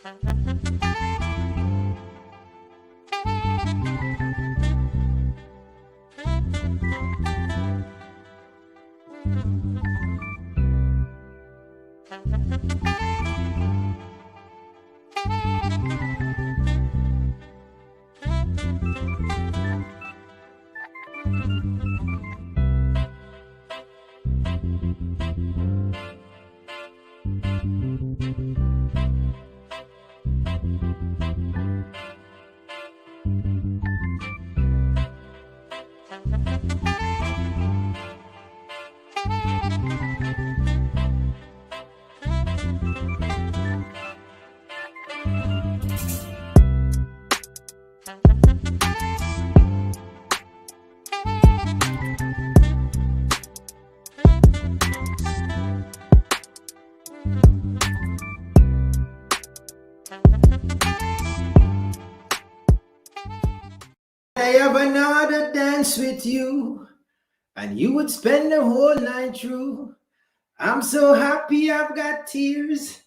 I have another dance with you, and you would spend the whole night through. I'm so happy I've got tears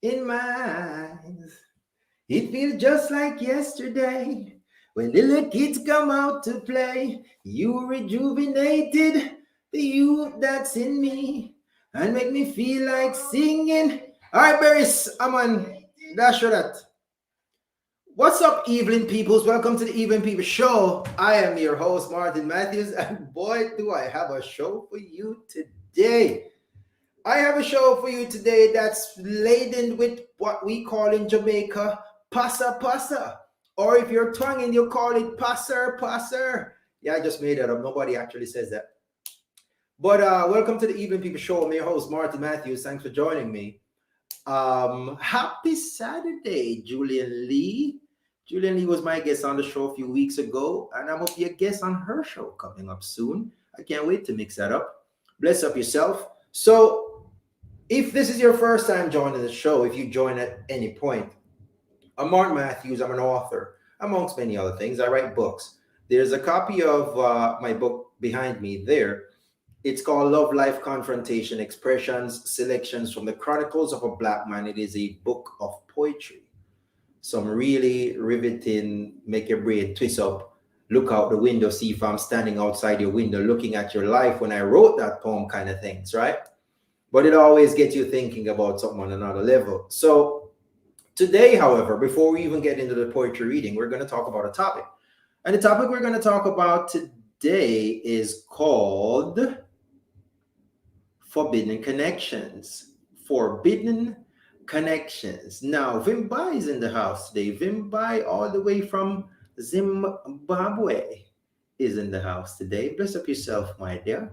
in my eyes. It feels just like yesterday when the little kids come out to play. You rejuvenated the youth that's in me and make me feel like singing. All right, Barris, I'm on. That's sure that. What's up, Evelyn Peoples? Welcome to the Evelyn People Show. I am your host, Martin Matthews, and boy, do I have a show for you today. I have a show for you today that's laden with what we call in Jamaica, passa passa. Or if you're twanging, you call it passer passer. Yeah, I just made that up. Nobody actually says that. But welcome to the Evelyn People Show. I'm your host, Martin Matthews. Thanks for joining me. Happy Saturday, Julian Lee. Julian Lee was my guest on the show a few weeks ago, and I'm gonna be a guest on her show coming up soon. I can't wait to mix that up. Bless up yourself. So, if this is your first time joining the show, if you join at any point, I'm Martin Matthews. I'm an author, amongst many other things. I write books. There's a copy of my book behind me there. It's called Love, Life, Confrontation, Expressions, Selections from the Chronicles of a Black Man. It is a book of poetry. Some really riveting, make your brain twist up, look out the window, see if I'm standing outside your window looking at your life when I wrote that poem kind of things, right? But it always gets you thinking about something on another level. So today, however, before we even get into the poetry reading, we're going to talk about a topic. And the topic we're going to talk about today is called Forbidden Connections. Forbidden Connections. Now, Vimbai is in the house today. Vimbai, all the way from Zimbabwe, is in the house today. Bless up yourself, my dear.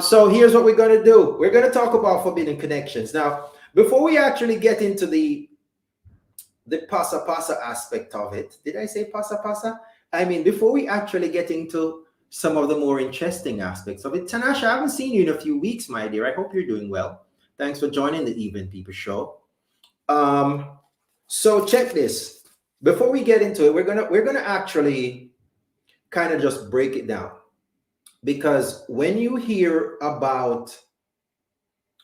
So here's what we're going to do. We're going to talk about forbidden connections. Now, before we actually get into the pasa pasa aspect of it, did I say pasa pasa? I mean, before we actually get into some of the more interesting aspects of it, Tanasha, I haven't seen you in a few weeks, my dear. I hope you're doing well. Thanks for joining the Evelyn People Show. So check this. Before we get into it, we're gonna actually kind of just break it down, because when you hear about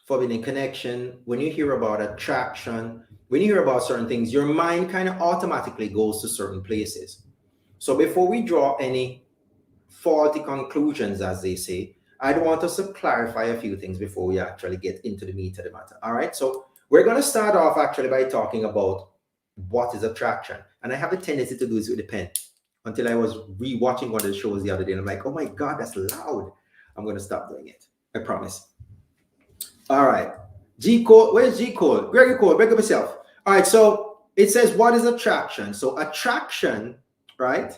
forbidden connection, when you hear about attraction, when you hear about certain things, your mind kind of automatically goes to certain places. So before we draw any faulty conclusions, as they say, I want us to clarify a few things before we actually get into the meat of the matter. All right. So we're going to start off actually by talking about what is attraction. And I have a tendency to do this with the pen until I was rewatching one of the shows the other day. And I'm like, oh my God, that's loud. I'm going to stop doing it. I promise. All right. G Code. Where's G Code? Gregory Code. Break up yourself. All right. So it says, what is attraction? So attraction, right?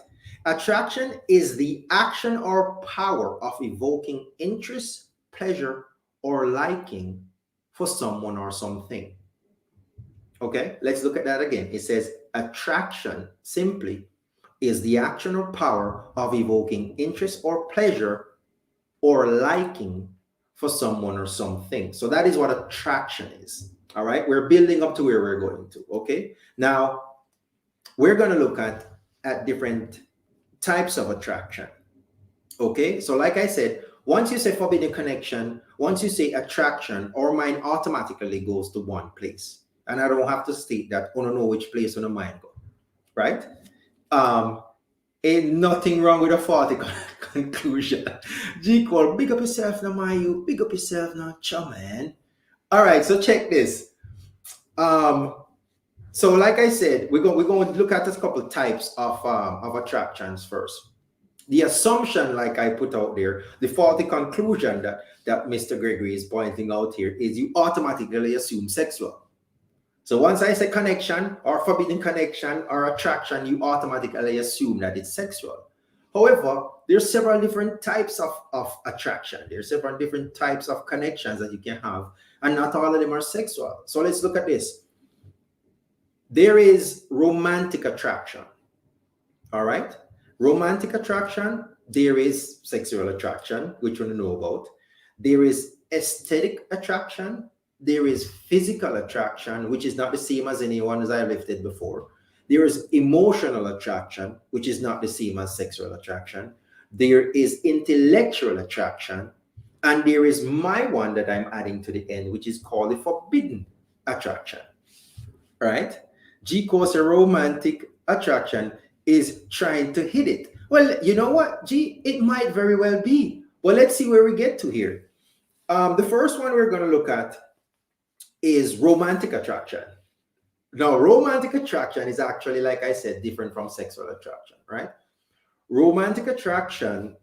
Attraction is the action or power of evoking interest, pleasure, or liking for someone or something. Okay, let's look at that again. It says attraction simply is the action or power of evoking interest or pleasure or liking for someone or something. So that is what attraction is. All right, we're building up to where we're going to. Okay, now we're going to look at different types of attraction. Okay, so like I said, once you say forbidden connection, once you say attraction, our mind automatically goes to one place. and I don't have to state that. I don't know which place on the mind go, right? Ain't nothing wrong with a faulty conclusion. G Cole, big up yourself now, Mayu. Big up yourself now, chum, man. All right, so check this. So like I said, we're going to look at a couple of types of attractions first. The assumption, like I put out there, the faulty conclusion that Mr. Gregory is pointing out here is you automatically assume sexual. So once I say connection or forbidden connection or attraction, you automatically assume that it's sexual. However, there's several different types of attraction. There's several different types of connections that you can have, and not all of them are sexual. So let's look at this. There is romantic attraction. All right? Romantic attraction, there is sexual attraction, which we know about. There is aesthetic attraction. There is physical attraction, which is not the same as anyone as I lifted before. There is emotional attraction, which is not the same as sexual attraction. There is intellectual attraction. And there is my one that I'm adding to the end, which is called the forbidden attraction. Right? G-Course romantic attraction is trying to hit it. Well, you know what, G? It might very well be. Well, let's see where we get to here. The first one we're going to look at is romantic attraction. Now, romantic attraction is actually, like I said, different from sexual attraction, right? Romantic attraction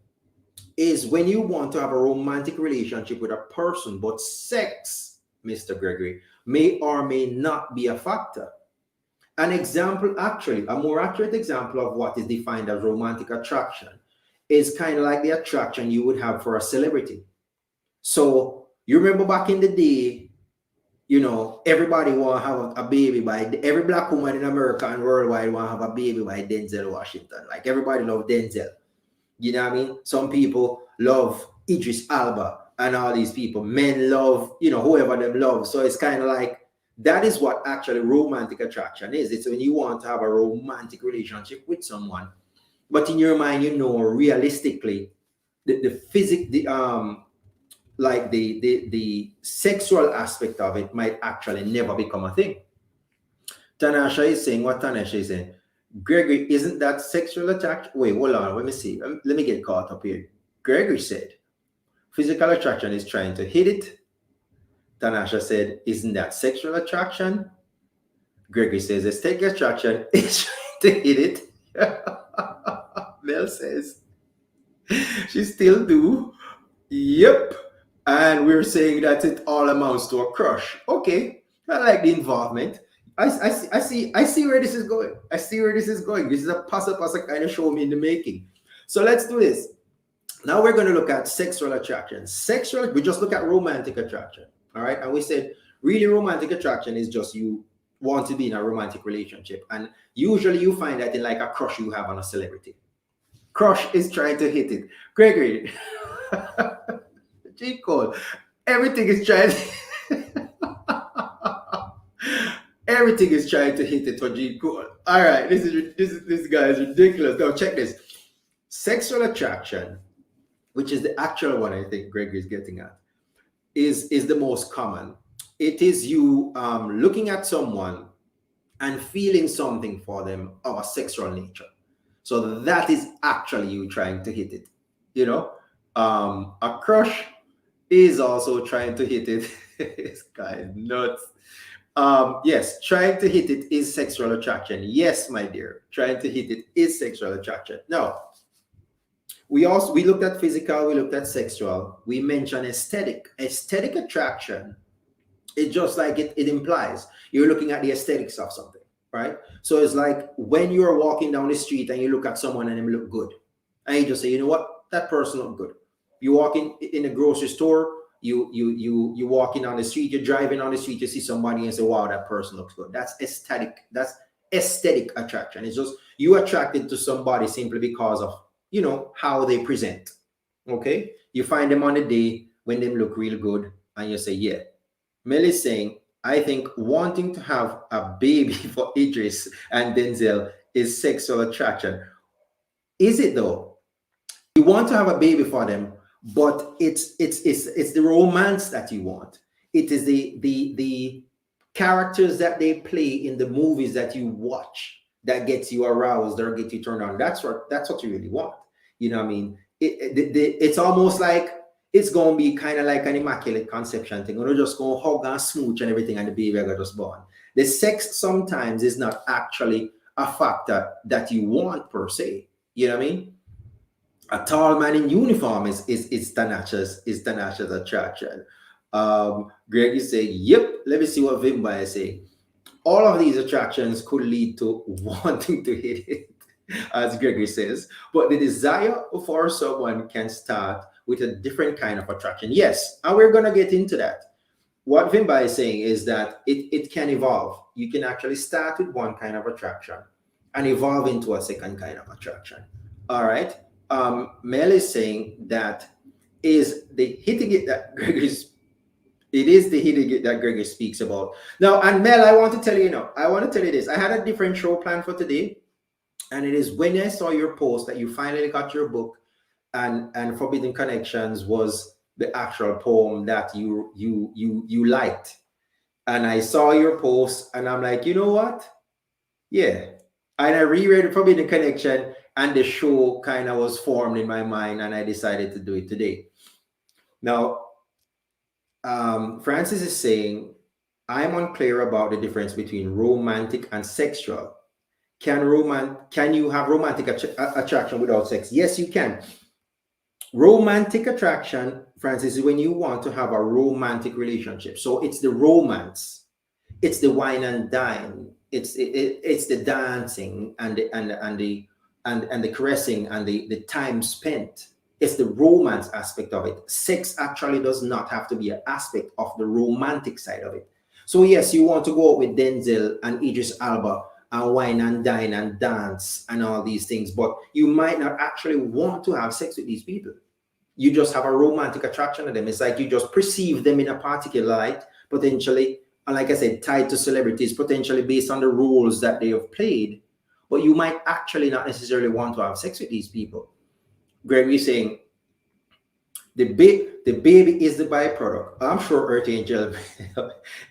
is when you want to have a romantic relationship with a person, but sex, Mr. Gregory, may or may not be a factor. An example, actually, a more accurate example of what is defined as romantic attraction is kind of like the attraction you would have for a celebrity. So you remember back in the day, you know, everybody want to have a baby by, every black woman in America and worldwide want to have a baby by Denzel Washington. Like everybody love Denzel. You know what I mean? Some people love Idris Elba and all these people. Men love, you know, whoever them love. So it's kind of like, that is what actually romantic attraction is. It's when you want to have a romantic relationship with someone, but in your mind, you know, realistically, the sexual aspect of it might actually never become a thing. Tanasha is saying what Tanasha is saying. Gregory, isn't that sexual attraction? Wait, hold on. Let me see. Let me get caught up here. Gregory said, physical attraction is trying to hit it. Tanasha said, isn't that sexual attraction? Gregory says, aesthetic attraction is trying to hit it. Mel says, she still do. Yep. And we're saying that it all amounts to a crush. Okay. I like the involvement. I see where this is going. I see where this is going. This is a puzzle kind of show me in the making. So let's do this. Now we're going to look at sexual attraction. We just look at romantic attraction. All right. And we said really romantic attraction is just you want to be in a romantic relationship. And usually you find that in like a crush you have on a celebrity. Crush is trying to hit it. Gregory. G Cole. Everything is trying to everything is trying to hit it for G Cole. All right. This guy is ridiculous. Now check this. Sexual attraction, which is the actual one I think Gregory is getting at, is the most common. It is you looking at someone and feeling something for them of a sexual nature. So that is actually you trying to hit it. You know, a crush is also trying to hit it. This guy is nuts. Yes, trying to hit it is sexual attraction. Yes, my dear, trying to hit it is sexual attraction. Now, we looked at physical, we looked at sexual, we mentioned aesthetic. Aesthetic attraction, it's just like it implies you're looking at the aesthetics of something, right? So it's like when you're walking down the street and you look at someone and they look good, and you just say, you know what, that person look good. You walk in a grocery store, you walking on the street, you're driving on the street, you see somebody and say, wow, that person looks good. That's aesthetic. That's aesthetic attraction. It's just you attracted to somebody simply because of, you know, how they present. Okay, you find them on a day when they look real good and you say, yeah. Mel is saying, I think wanting to have a baby for Idris and Denzel is sexual attraction. Is it though? You want to have a baby for them, but it's the romance that you want. It is the characters that they play in the movies that you watch that gets you aroused or get you turned on. That's what you really want. You know what I mean? It's almost like it's gonna be kind of like an immaculate conception thing. We're just gonna hug and smooch and everything, and the baby are just born. The sex sometimes is not actually a factor that you want per se. You know what I mean? A tall man in uniform is Tanasha's attraction. Greg is saying, yep, let me see what Vimba is saying. All of these attractions could lead to wanting to hit it, as Gregory says, but the desire for someone can start with a different kind of attraction. Yes, and we're going to get into that. What Vimba is saying is that it can evolve. You can actually start with one kind of attraction and evolve into a second kind of attraction. All right. Mel is saying that is the hitting it that Gregory's it is the hitting it that Gregory speaks about. Now, and Mel, I want to tell you, I want to tell you this. I had a different show planned for today, and it is when I saw your post that you finally got your book, and Forbidden Connections was the actual poem that you liked. And I saw your post, and I'm like, you know what? Yeah. And I reread Forbidden Connection, and the show kind of was formed in my mind, and I decided to do it today. Now, Francis is saying, I'm unclear about the difference between romantic and sexual. Can you have romantic attraction without sex? Yes, you can. Romantic attraction, Francis, is when you want to have a romantic relationship. So it's the romance, it's the wine and dine, it's the dancing and the caressing and the time spent. It's the romance aspect of it. Sex actually does not have to be an aspect of the romantic side of it. So yes, you want to go out with Denzel and Idris Elba and wine and dine and dance and all these things, but you might not actually want to have sex with these people. You just have a romantic attraction to them. It's like you just perceive them in a particular light, potentially, and like I said, tied to celebrities, potentially based on the roles that they have played, but you might actually not necessarily want to have sex with these people. Gregory saying the baby is the byproduct. I'm sure Earth Angel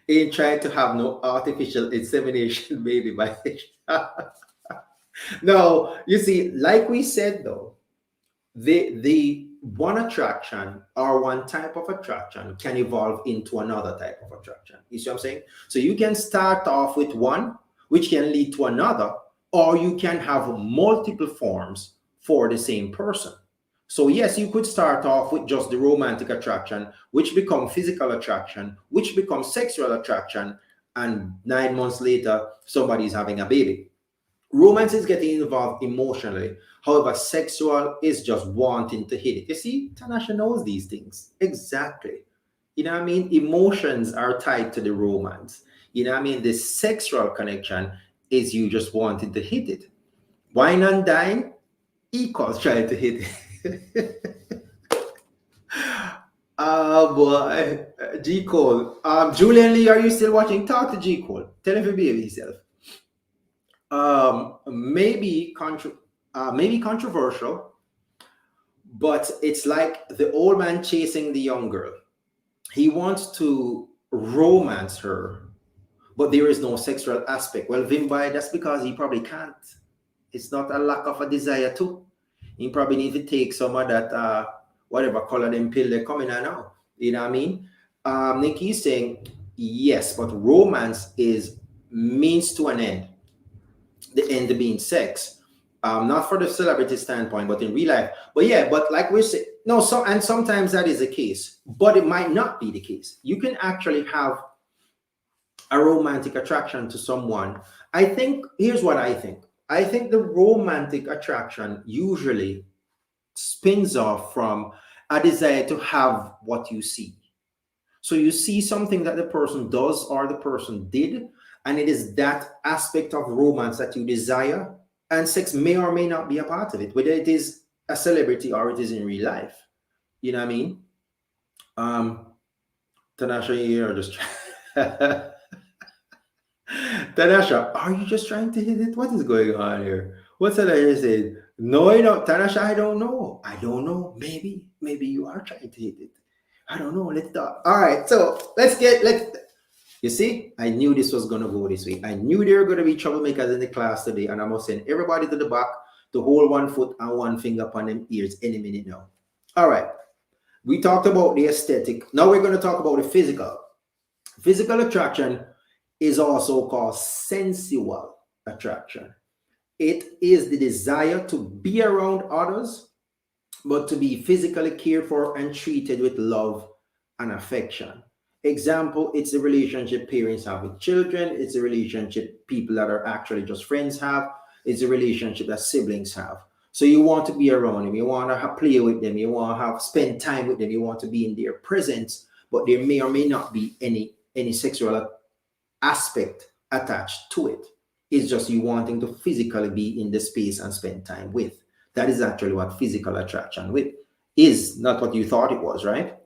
ain't trying to have no artificial insemination baby by No, you see, like we said though, the one attraction or one type of attraction can evolve into another type of attraction. You see what I'm saying? So you can start off with one, which can lead to another, or you can have multiple forms for the same person. So yes, you could start off with just the romantic attraction, which become physical attraction, which becomes sexual attraction, and 9 months later, somebody's having a baby. Romance is getting involved emotionally. However, sexual is just wanting to hit it. You see, Tanasha knows these things. Exactly. You know what I mean? Emotions are tied to the romance. You know what I mean? The sexual connection is you just wanting to hit it. Wine and dine equals trying to hit it. Oh boy, G Cole. Julian Lee, are you still watching? Talk to G Cole. Tell him to behave himself. Maybe controversial, but it's like the old man chasing the young girl. He wants to romance her, but there is no sexual aspect. Well, Vimbai, that's because he probably can't. It's not a lack of a desire too. You probably need to take some of that, whatever color them pill they're coming out now. You know what I mean? Nikki's saying, yes, but romance is means to an end. The end being sex. Not for the celebrity standpoint, but in real life. But yeah, but like we say, no, so and sometimes that is the case, but it might not be the case. You can actually have a romantic attraction to someone. I think, here's what I think. I think the romantic attraction usually spins off from a desire to have what you see. So you see something that the person does or the person did, and it is that aspect of romance that you desire, and sex may or may not be a part of it, whether it is a celebrity or it is in real life. You know what I mean? Tanasha, you're just Tanasha, are you just trying to hit it? What is going on here? What's that I said? No, you know, Tanasha, I don't know. I don't know. Maybe you are trying to hit it. I don't know. Let's talk. All right, so let's You see, I knew this was going to go this way. I knew there were going to be troublemakers in the class today, and I must send everybody to the back to hold 1 foot and 1 finger upon them ears any minute now. All right. We talked about the aesthetic. Now we're going to talk about the physical. Physical attraction is also called sensual attraction. It is the desire to be around others, but to be physically cared for and treated with love and affection. Example, it's a relationship parents have with children. It's a relationship people that are actually just friends have. It's a relationship that siblings have. So you want to be around them. You want to play with them. You want to spend time with them. You want to be in their presence, but there may or may not be any sexual aspect attached to it. It's just you wanting to physically be in the space and spend time with. That is actually what physical attraction with is, not what you thought it was, right?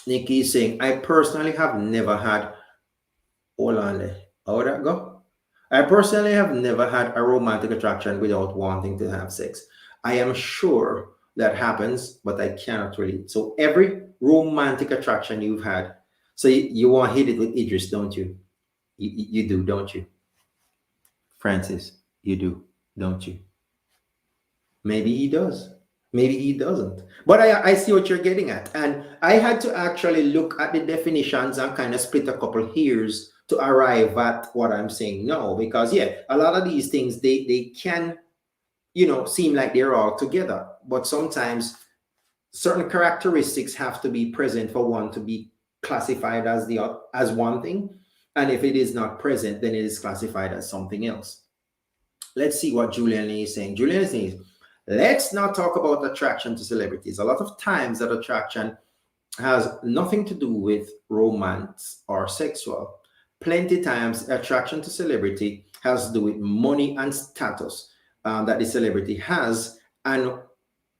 Nikki is saying, I personally have never had, hold on there, how would that go? I personally have never had a romantic attraction without wanting to have sex. I am sure that happens, but I cannot relate. So every romantic attraction you've had, so you want to hit it with Idris, don't you? You do, don't you? Francis, you do, don't you? Maybe he does. Maybe he doesn't. But I see what you're getting at. And I had to actually look at the definitions and kind of split a couple hairs to arrive at what I'm saying now. Because, yeah, a lot of these things, they can, seem like they're all together. But sometimes certain characteristics have to be present for one to be classified as one thing. And if it is not present, then it is classified as something else. Let's see what Julian is saying. Julian is saying, let's not talk about attraction to celebrities. A lot of times that attraction has nothing to do with romance or sexual. Plenty times attraction to celebrity has to do with money and status that the celebrity has and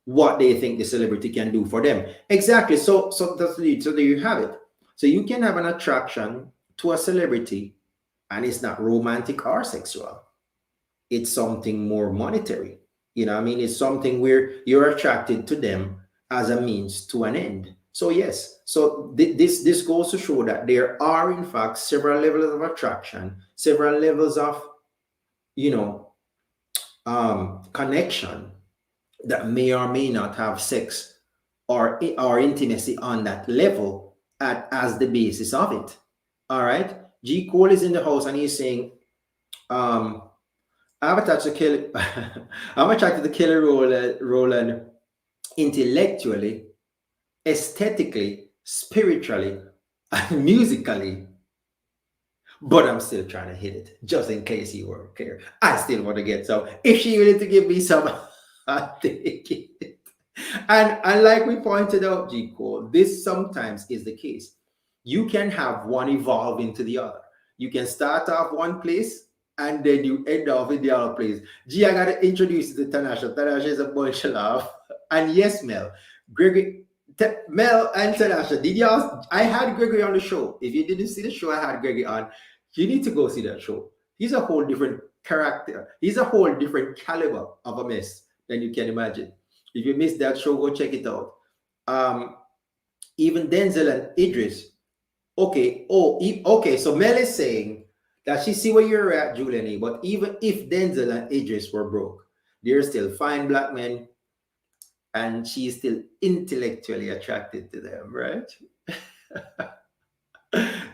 what they think the celebrity can do for them. Exactly. So there you have it. So you can have an attraction to a celebrity and it's not romantic or sexual. It's something more monetary. It's something where you're attracted to them as a means to an end. So yes, so this goes to show that there are in fact several levels of attraction, several levels of, connection that may or may not have sex or intimacy on that level as the basis of it. All right. G. Cole is in the house and he's saying, I'm attracted to Kelly Rowland intellectually, aesthetically, spiritually, and musically. But I'm still trying to hit it, just in case you weren't clear. I still want to get some. If she willing to give me some, I'll take it. And like we pointed out, G. Cole, this sometimes is the case. You can have one evolve into the other. You can start off one place and then you end off in the other place. Gee, I got to introduce you to Tanasha. Tanasha is a bunch of love. And yes, Mel. Mel and Tanasha, I had Gregory on the show. If you didn't see the show I had Gregory on, you need to go see that show. He's a whole different character. He's a whole different caliber of a mess than you can imagine. If you missed that show, go check it out. Even Denzel and Idris. Okay. Okay. So Mel is saying that she see where you're at, Julian. But even if Denzel and Idris were broke, they're still fine black men, and she's still intellectually attracted to them, right?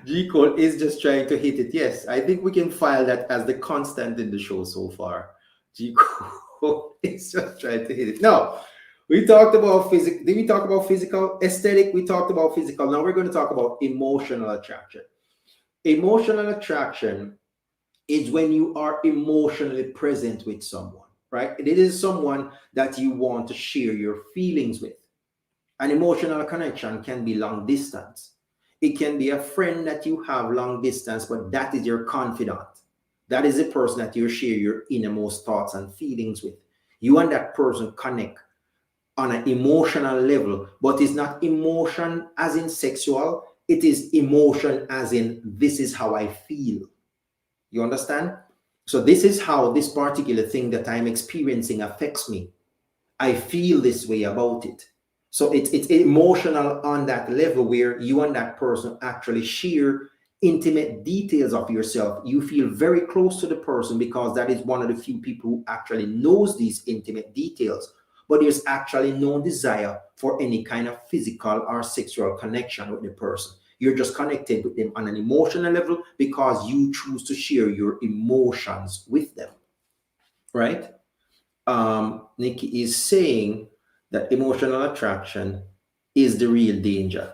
G. Cole is just trying to hit it. Yes, I think we can file that as the constant in the show so far. G. Cole is just trying to hit it. Now, we talked about physical. Did we talk about physical? Aesthetic, we talked about physical. Now we're going to talk about emotional attraction. Emotional attraction is when you are emotionally present with someone, right? It is someone that you want to share your feelings with. An emotional connection can be long distance. It can be a friend that you have long distance, but that is your confidant. That is the person that you share your innermost thoughts and feelings with. You and that person connect on an emotional level, but it's not emotion as in sexual. It is emotion as in this is how I feel. You understand? So this is how this particular thing that I'm experiencing affects me. I feel this way about it. So it's emotional on that level where you and that person actually share intimate details of yourself. You feel very close to the person because that is one of the few people who actually knows these intimate details. But there's actually no desire for any kind of physical or sexual connection with the person. You're just connected with them on an emotional level because you choose to share your emotions with them, right? Nikki is saying that emotional attraction is the real danger.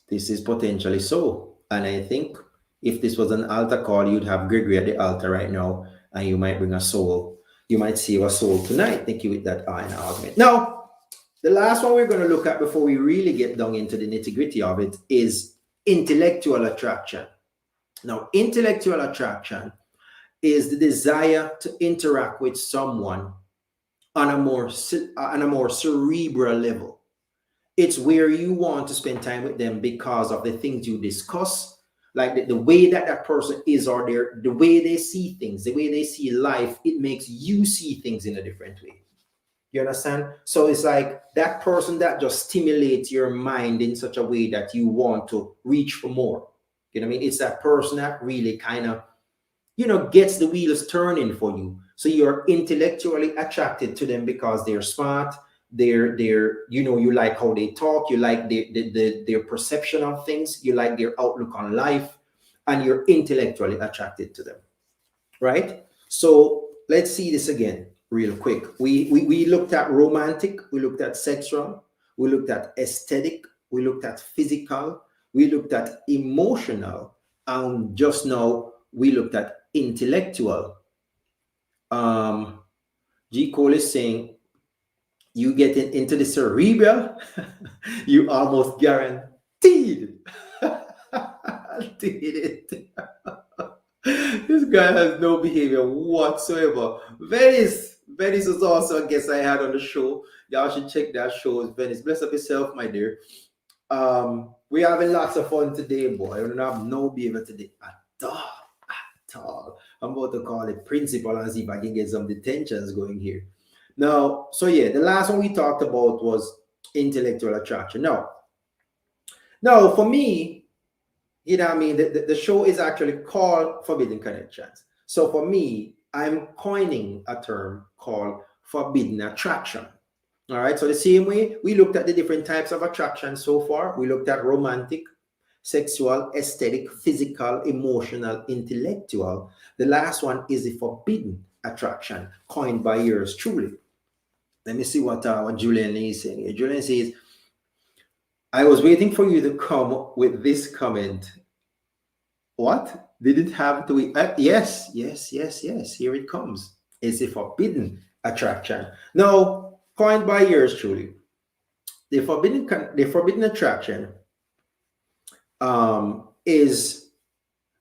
This is potentially so. And I think if this was an altar call, you'd have Gregory at the altar right now, and you might bring a soul. You might save a soul tonight, Nikki, with that iron argument. Now, the last one we're going to look at before we really get down into the nitty gritty of it is intellectual attraction. Now, intellectual attraction is the desire to interact with someone on a more cerebral level. It's where you want to spend time with them because of the things you discuss, like the way that that person is, or the way they see things, the way they see life. It makes you see things in a different way. You understand? So it's like that person that just stimulates your mind in such a way that you want to reach for more. You know what I mean? It's that person that really kind of, gets the wheels turning for you. So you're intellectually attracted to them because they're smart. They're you like how they talk. You like their perception of things. You like their outlook on life, and you're intellectually attracted to them, right? So let's see this again real quick. We looked at romantic, we looked at sexual, we looked at aesthetic, we looked at physical, we looked at emotional, and just now we looked at intellectual. G. Cole is saying you get into the cerebral, you almost guaranteed did it. This guy has no behavior whatsoever. Venice is also a guest I had on the show. Y'all should check that show. Venice, bless up yourself, my dear. We having lots of fun today, boy. I don't have no behavior today at all. I'm about to call it principal and see if I can get some detentions going here. Now, so yeah, the last one we talked about was intellectual attraction. Now, for me, you know what I mean? The show is actually called Forbidden Connections. So for me, I'm coining a term called forbidden attraction. All right. So the same way we looked at the different types of attraction so far, we looked at romantic, sexual, aesthetic, physical, emotional, intellectual. The last one is the forbidden attraction, coined by yours truly. Let me see what Julian is saying here. Julian says, I was waiting for you to come with this comment. What? Did it have to be? Yes. Here it comes. It's a forbidden attraction. Now, coined by yours truly. The forbidden attraction is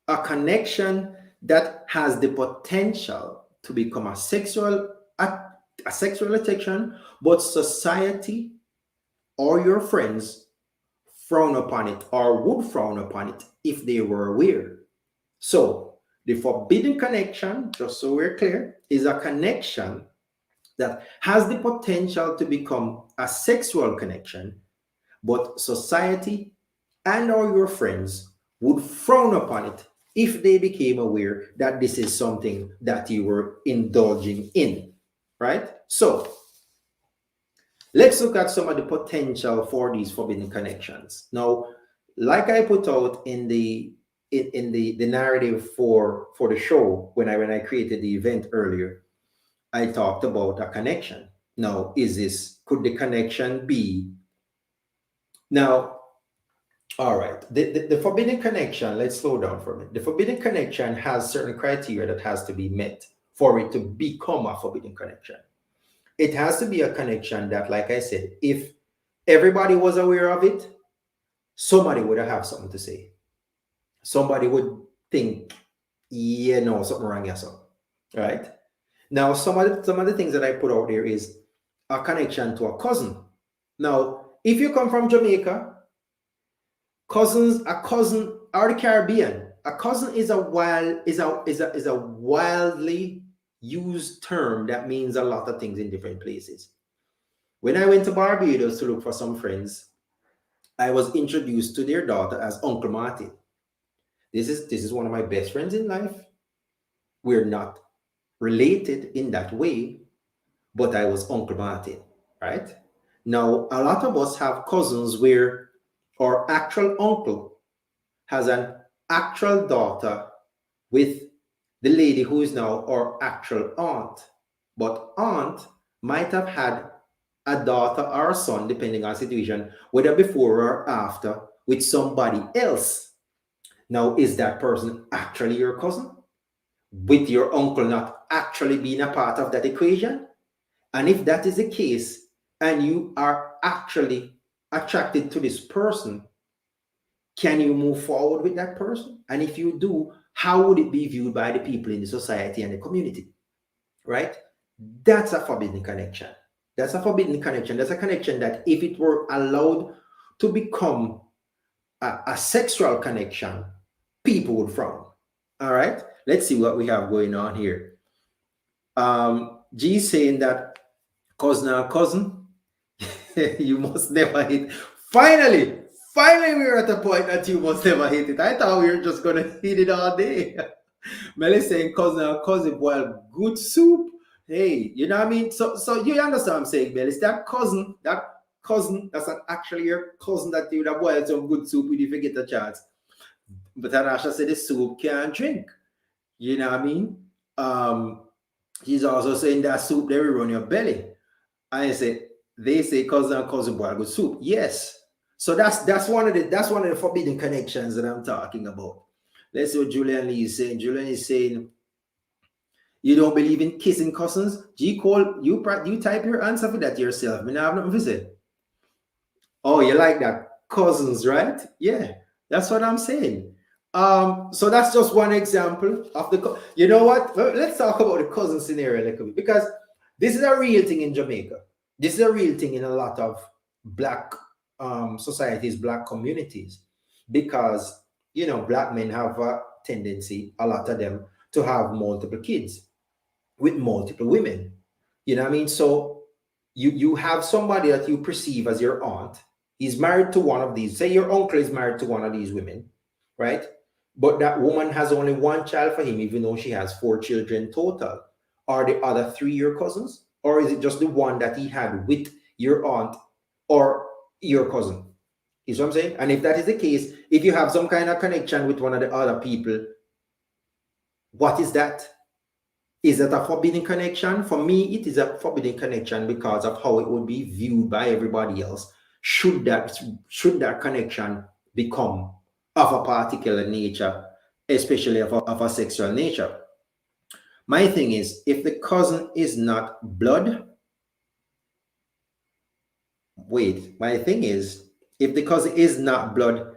a connection that has the potential to become a sexual attraction, but society or your friends frown upon it or would frown upon it if they were aware. So the forbidden connection, just so we're clear, is a connection that has the potential to become a sexual connection, but society and or your friends would frown upon it if they became aware that this is something that you were indulging in, right? So let's look at some of the potential for these forbidden connections. Now, like I put out in the narrative for the show when I created the event earlier, I talked about a connection. Now, could the connection be? Now, all right, the forbidden connection, let's slow down for a minute. The forbidden connection has certain criteria that has to be met for it to become a forbidden connection. It has to be a connection that, like I said, if everybody was aware of it, somebody would have something to say. Somebody would think, yeah, no, something wrong here, so, right? Now, some of the things that I put out there is a connection to a cousin. Now, if you come from Jamaica, a cousin or the Caribbean, a cousin is a wildly used term that means a lot of things in different places. When I went to Barbados to look for some friends, I was introduced to their daughter as Uncle Martin. This is one of my best friends in life. We're not related in that way, but I was Uncle Martin, right? Now, a lot of us have cousins where our actual uncle has an actual daughter with the lady who is now our actual aunt. But aunt might have had a daughter or a son, depending on the situation, whether before or after, with somebody else. Now, is that person actually your cousin? With your uncle not actually being a part of that equation? And if that is the case, and you are actually attracted to this person, can you move forward with that person? And if you do, how would it be viewed by the people in the society and the community? Right? That's a forbidden connection. That's a forbidden connection. That's a connection that if it were allowed to become a sexual connection, people would frown. All right. Let's see what we have going on here. G saying that cousin or cousin, you must never hit. Finally, finally, we are at the point that you must never hit it. I thought we were just gonna hit it all day. Melly saying cousin or cousin, well, good soup. Hey, you know what I mean? So you understand what I'm saying, Melly? It's that cousin, that's not actually your cousin that you would have boiled some good soup with if you get a chance. But Anasha said the soup can't drink. You know what I mean? He's also saying that soup they will run your belly. I say they say cousin and cousin boil good soup. Yes. So that's one of the forbidden connections that I'm talking about. Let's see what Julian Lee is saying. Julian is saying you don't believe in kissing cousins. G Cole, you type your answer for that yourself. I mean, I have nothing to say. Oh, you like that? Cousins, right? Yeah, that's what I'm saying. So that's just one example of the. You know what? Let's talk about the cousin scenario a little bit because this is a real thing in Jamaica. This is a real thing in a lot of black societies, black communities, because black men have a tendency, a lot of them, to have multiple kids with multiple women. You know what I mean? So you have somebody that you perceive as your aunt. He's married to one of these. Say your uncle is married to one of these women, right? But that woman has only one child for him, even though she has 4 children total. Are the other 3 your cousins? Or is it just the one that he had with your aunt or your cousin? You see what I'm saying? And if that is the case, if you have some kind of connection with one of the other people, what is that? Is that a forbidden connection? For me, it is a forbidden connection because of how it would be viewed by everybody else. Should that connection become of a particular nature, especially of a sexual nature? My thing is, if the cousin is not blood, my thing is, if the cousin is not blood,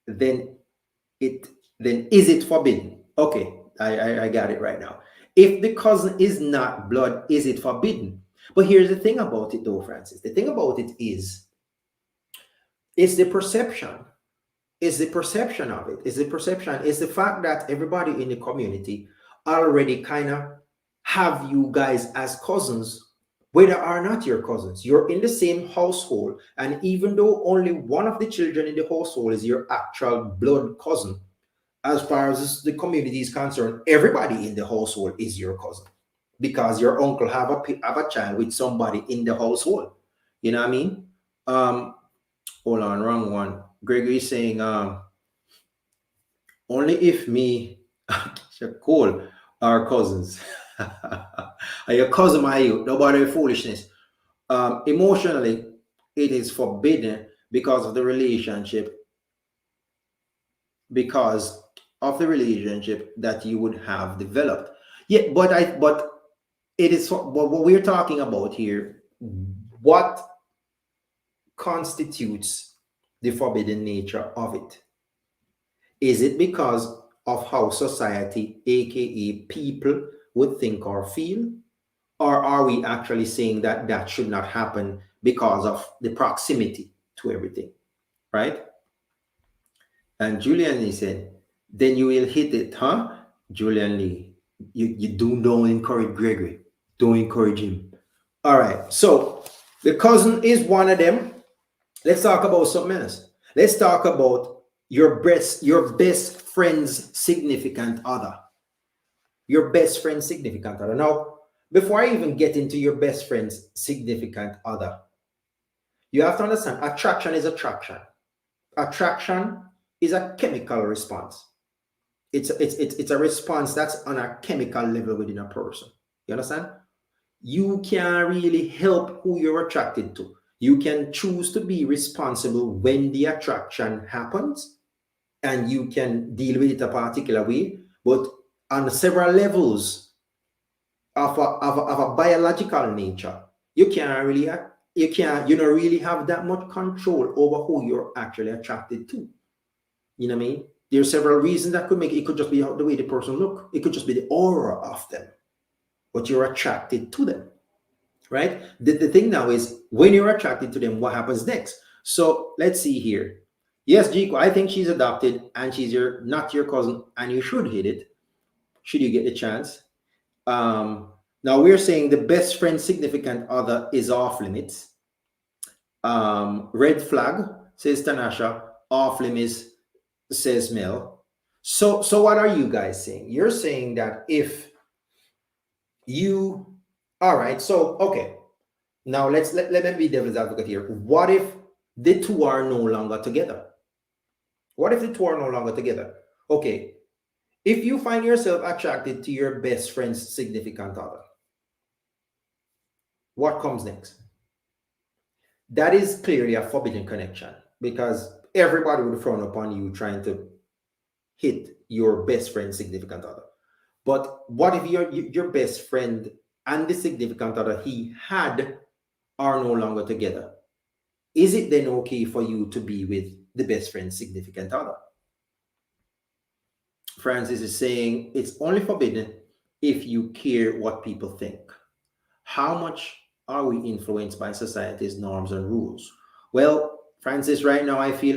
then is it forbidden? Okay, I got it right now. If the cousin is not blood, is it forbidden? But here's the thing about it though, Francis. The thing about it is, it's the perception. It's the perception of it. It's the perception. It's the fact that everybody in the community already kind of have you guys as cousins, whether or not your cousins. You're in the same household, and even though only one of the children in the household is your actual blood cousin, as far as the community is concerned, everybody in the household is your cousin because your uncle have a child with somebody in the household. You know what I mean? Hold on, wrong one. Gregory saying, only if me, cool, are cousins. Are your cousin, are you? Nobody foolishness. Emotionally, it is forbidden because of the relationship. Because of the relationship that you would have developed. Yeah, but it is what we're talking about here. What constitutes the forbidden nature of it? Is it because of how society, aka people, would think or feel? Or are we actually saying that that should not happen because of the proximity to everything? Right? And Julian Lee said, then you will hit it, huh? Julian Lee, you don't encourage Gregory. Don't encourage him. All right. So The cousin is one of them. Let's talk about something else. Let's talk about your best friend's significant other. Your best friend's significant other. Now, before I even get into your best friend's significant other, you have to understand attraction is attraction. Attraction is a chemical response. It's a response that's on a chemical level within a person. You understand? You can't really help who you're attracted to. You can choose to be responsible when the attraction happens, and you can deal with it a particular way. But on several levels of a biological nature, you can't really you don't really have that much control over who you're actually attracted to. You know what I mean? There are several reasons that could make it. It could just be the way the person look. It could just be the aura of them, but you're attracted to them, right? The thing now is when you're attracted to them, what happens next? So let's see here. Yes, Jico, I think she's adopted and she's not your cousin, and you should hit it should you get the chance. Now we're saying the best friend significant other is off limits. Red flag, says Tanasha. Off limits, says Mel. So what are you guys saying? You're saying that if you, all right, so okay. Now let me be devil's advocate here. What if the two are no longer together? What if the two are no longer together? Okay, if you find yourself attracted to your best friend's significant other, what comes next? That is clearly a forbidden connection, because everybody would frown upon you trying to hit your best friend's significant other. But what if your best friend and the significant other he had are no longer together? Is it then okay for you to be with the best friend's significant other? Francis is saying it's only forbidden if you care what people think. How much are we influenced by society's norms and rules? Well, Francis, right now I feel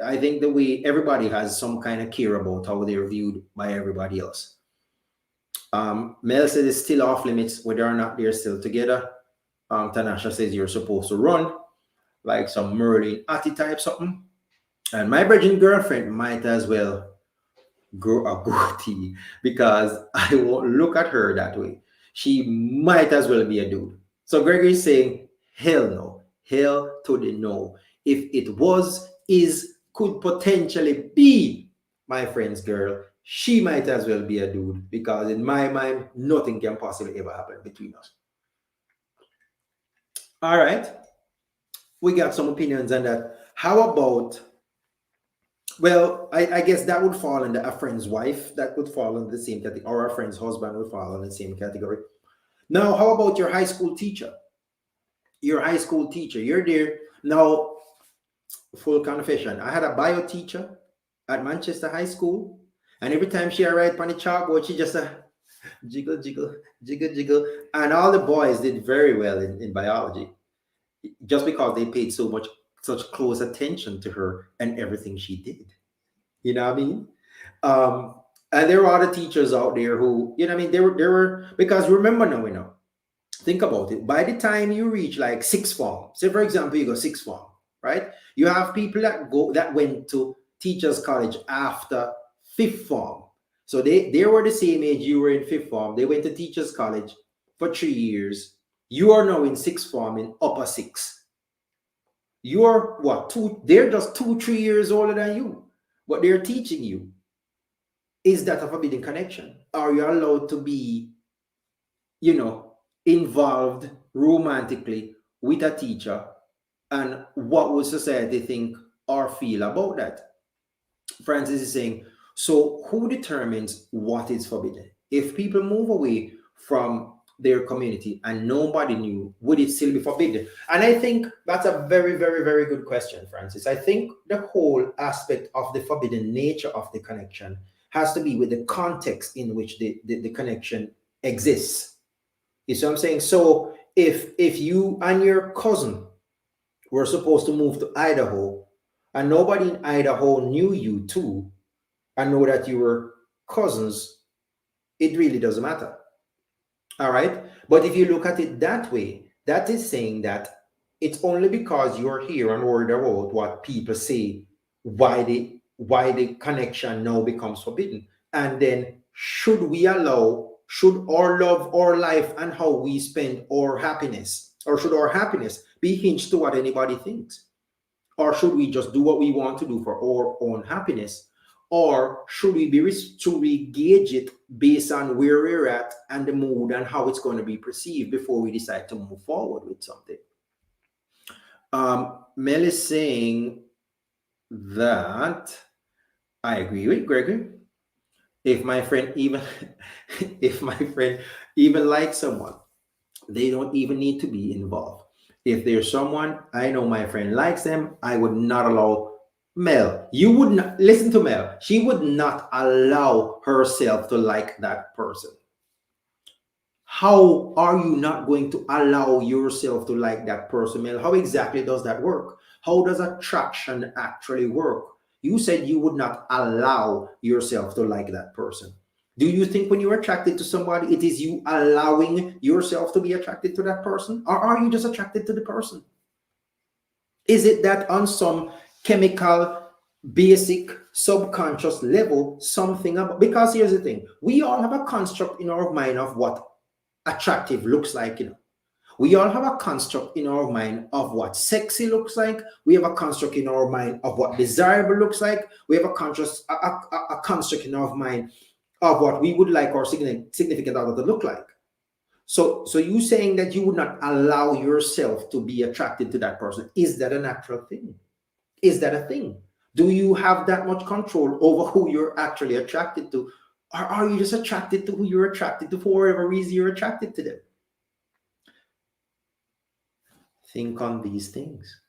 I think the way everybody has some kind of care about how they're viewed by everybody else. Mel says it's still off limits whether or not they're still together. Tanasha says you're supposed to run like some Merlin Atty type something. And my virgin girlfriend might as well grow a goatee, because I won't look at her that way. She might as well be a dude. So Gregory is saying, hell no. Hell to the no. If it was, could potentially be my friend's girl, she might as well be a dude, because in my mind, nothing can possibly ever happen between us. All right. We got some opinions on that. How about, well, I guess that would fall under a friend's wife. That would fall under the same category, or a friend's husband would fall under the same category. Now, how about your high school teacher? Your high school teacher, you're there. Now, full confession, I had a bio teacher at Manchester High School, and every time she arrived on the chalkboard, she just jiggle, jiggle, jiggle, jiggle. And all the boys did very well in biology, just because they paid such close attention to her and everything she did. You know what I mean? And there were other teachers out there who, you know what I mean, there were, because remember now, think about it. By the time you reach like sixth form, say for example, you go sixth form, right? You have people that went to teachers college after fifth form. So they were the same age you were in fifth form. They went to teachers college for 3 years. You are now in sixth form, in upper six. You're what, they're just 2-3 years older than you. What they're teaching you, is that a forbidden connection? Are you allowed to be, involved romantically with a teacher? And what would society think or feel about that? Francis is saying, so who determines what is forbidden? If people move away from their community and nobody knew, would it still be forbidden? And I think that's a very, very, very good question, Francis. I think the whole aspect of the forbidden nature of the connection has to be with the context in which the connection exists. You see what I'm saying? So if you and your cousin were supposed to move to Idaho, and nobody in Idaho knew you too, and know that you were cousins, it really doesn't matter. All right. But if you look at it that way, That is saying that it's only because you're here and worried about what people say why the connection now becomes forbidden. And then should our love, our life, and how we spend our happiness, or should our happiness be hinged to what anybody thinks? Or should we just do what we want to do for our own happiness? Or should we gauge it based on where we're at and the mood and how it's going to be perceived before we decide to move forward with something? Mel is saying that I agree with Gregory. If my friend even if my friend even likes someone, they don't even need to be involved. If there's someone I know my friend likes them, I would not allow Mel. You would not listen to Mel. She would not allow herself to like that person. How are you not going to allow yourself to like that person, Mel? How exactly does that work? How does attraction actually work? You said you would not allow yourself to like that person. Do you think when you're attracted to somebody, it is you allowing yourself to be attracted to that person? Or are you just attracted to the person? Is it that on some chemical, basic, subconscious level, something about, because here's the thing, we all have a construct in our mind of what attractive looks like, We all have a construct in our mind of what sexy looks like. We have a construct in our mind of what desirable looks like. We have a construct in our mind of what we would like our significant other to look like. So you saying that you would not allow yourself to be attracted to that person, is that a natural thing? Is that a thing? Do you have that much control over who you're actually attracted to? Or are you just attracted to who you're attracted to for whatever reason you're attracted to them? Think on these things.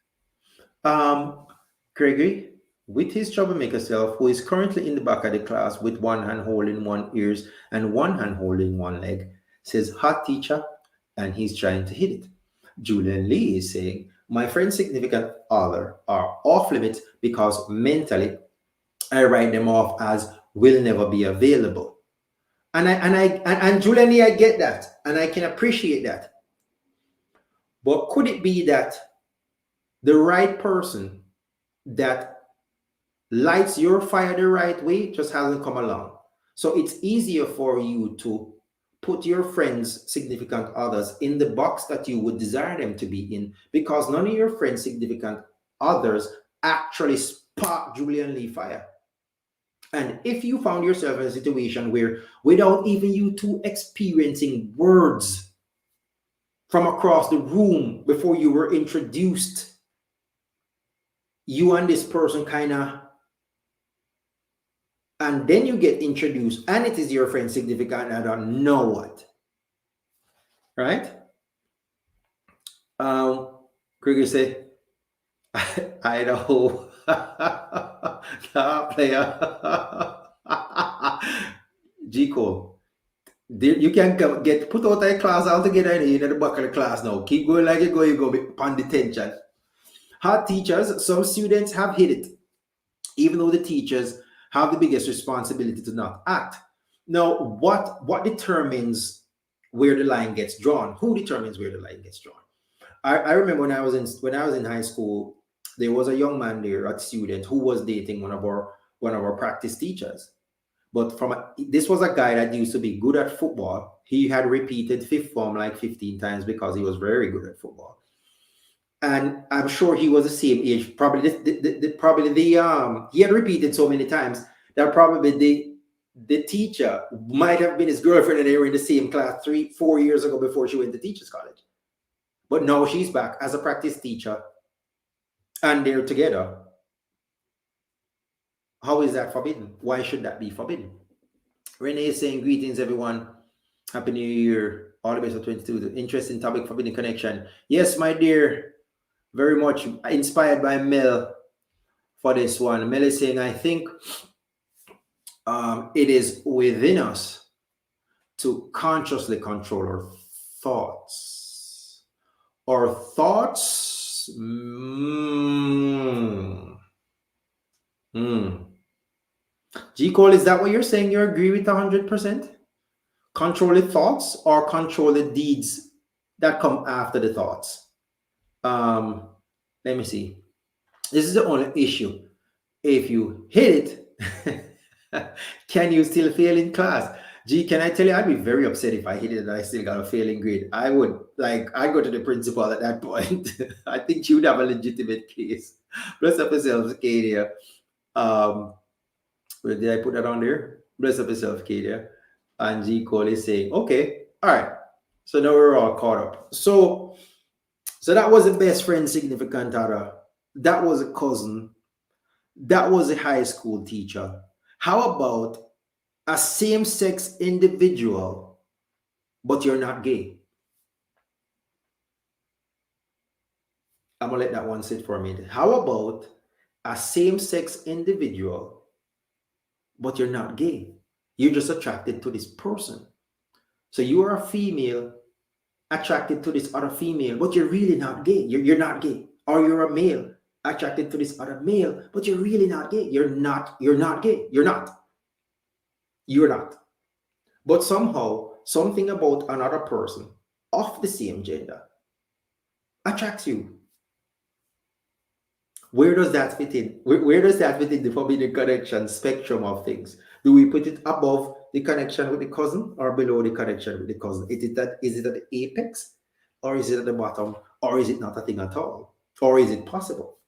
Gregory, with his troublemaker self, who is currently in the back of the class with one hand holding one ears and one hand holding one leg, says, hot teacher, and he's trying to hit it. Julian Lee is saying, my friend's significant other are off limits because mentally I write them off as will never be available. And Julian Lee, I get that, and I can appreciate that. But could it be that the right person that lights your fire the right way just hasn't come along? So it's easier for you to put your friends' significant others in the box that you would desire them to be in, because none of your friends' significant others actually spark Julian Lee fire. And if you found yourself in a situation where, without even you two experiencing words from across the room before you were introduced, you and this person kind of, and then you get introduced and it is your friend's significant other, know what? Right? Krieger say, Idaho, player. G Cole, you can get put out of class altogether in the back of the class now. Keep going like you're going to be on detention. Hard teachers, some students have hit it, even though the teachers have the biggest responsibility to not act. Now, what determines where the line gets drawn? Who determines where the line gets drawn? I remember when I was in high school, there was a young man there, a student, who was dating one of our practice teachers. But this was a guy that used to be good at football. He had repeated fifth form like 15 times because he was very good at football. And I'm sure he was the same age. Probably he had repeated so many times that probably the teacher might have been his girlfriend, and they were in the same class 3-4 years ago before she went to teachers college. But now she's back as a practice teacher, and they're together. How is that forbidden? Why should that be forbidden? Renee is saying, greetings, everyone. Happy New Year. All the best for 22. Interesting topic, forbidden connection. Yes, my dear. Very much inspired by Mel for this one. Mel is saying, I think it is within us to consciously control our thoughts. Our thoughts. G. Cole, is that what you're saying? You agree with 100%? Control the thoughts or control the deeds that come after the thoughts. Let me see. This is the only issue. If you hit it, can you still fail in class? Gee, can I tell you, I'd be very upset if I hit it and I still got a failing grade. I would, like, I'd go to the principal at that point. I think she would have a legitimate case. Bless up yourself, Kadia. Um, where did I put that on there? Bless up yourself, Kadia. And G Cole is saying, okay, all right. So now we're all caught up. So that was a best friend, significant other. That was a cousin. That was a high school teacher. How about a same-sex individual, but you're not gay? I'm gonna let that one sit for a minute. How about a same-sex individual, but you're not gay? You're just attracted to this person. So you are a female attracted to this other female, but you're really not gay. You're not gay. Or you're a male attracted to this other male, but you're really not gay. You're not gay. You're not. You're not. But somehow, something about another person of the same gender attracts you. Where does that fit in? Where does that fit in the forbidden connection spectrum of things? Do we put it above the connection with the cousin or below the connection with the cousin? Is it at the apex, or is it at the bottom, or is it not a thing at all? Or is it possible?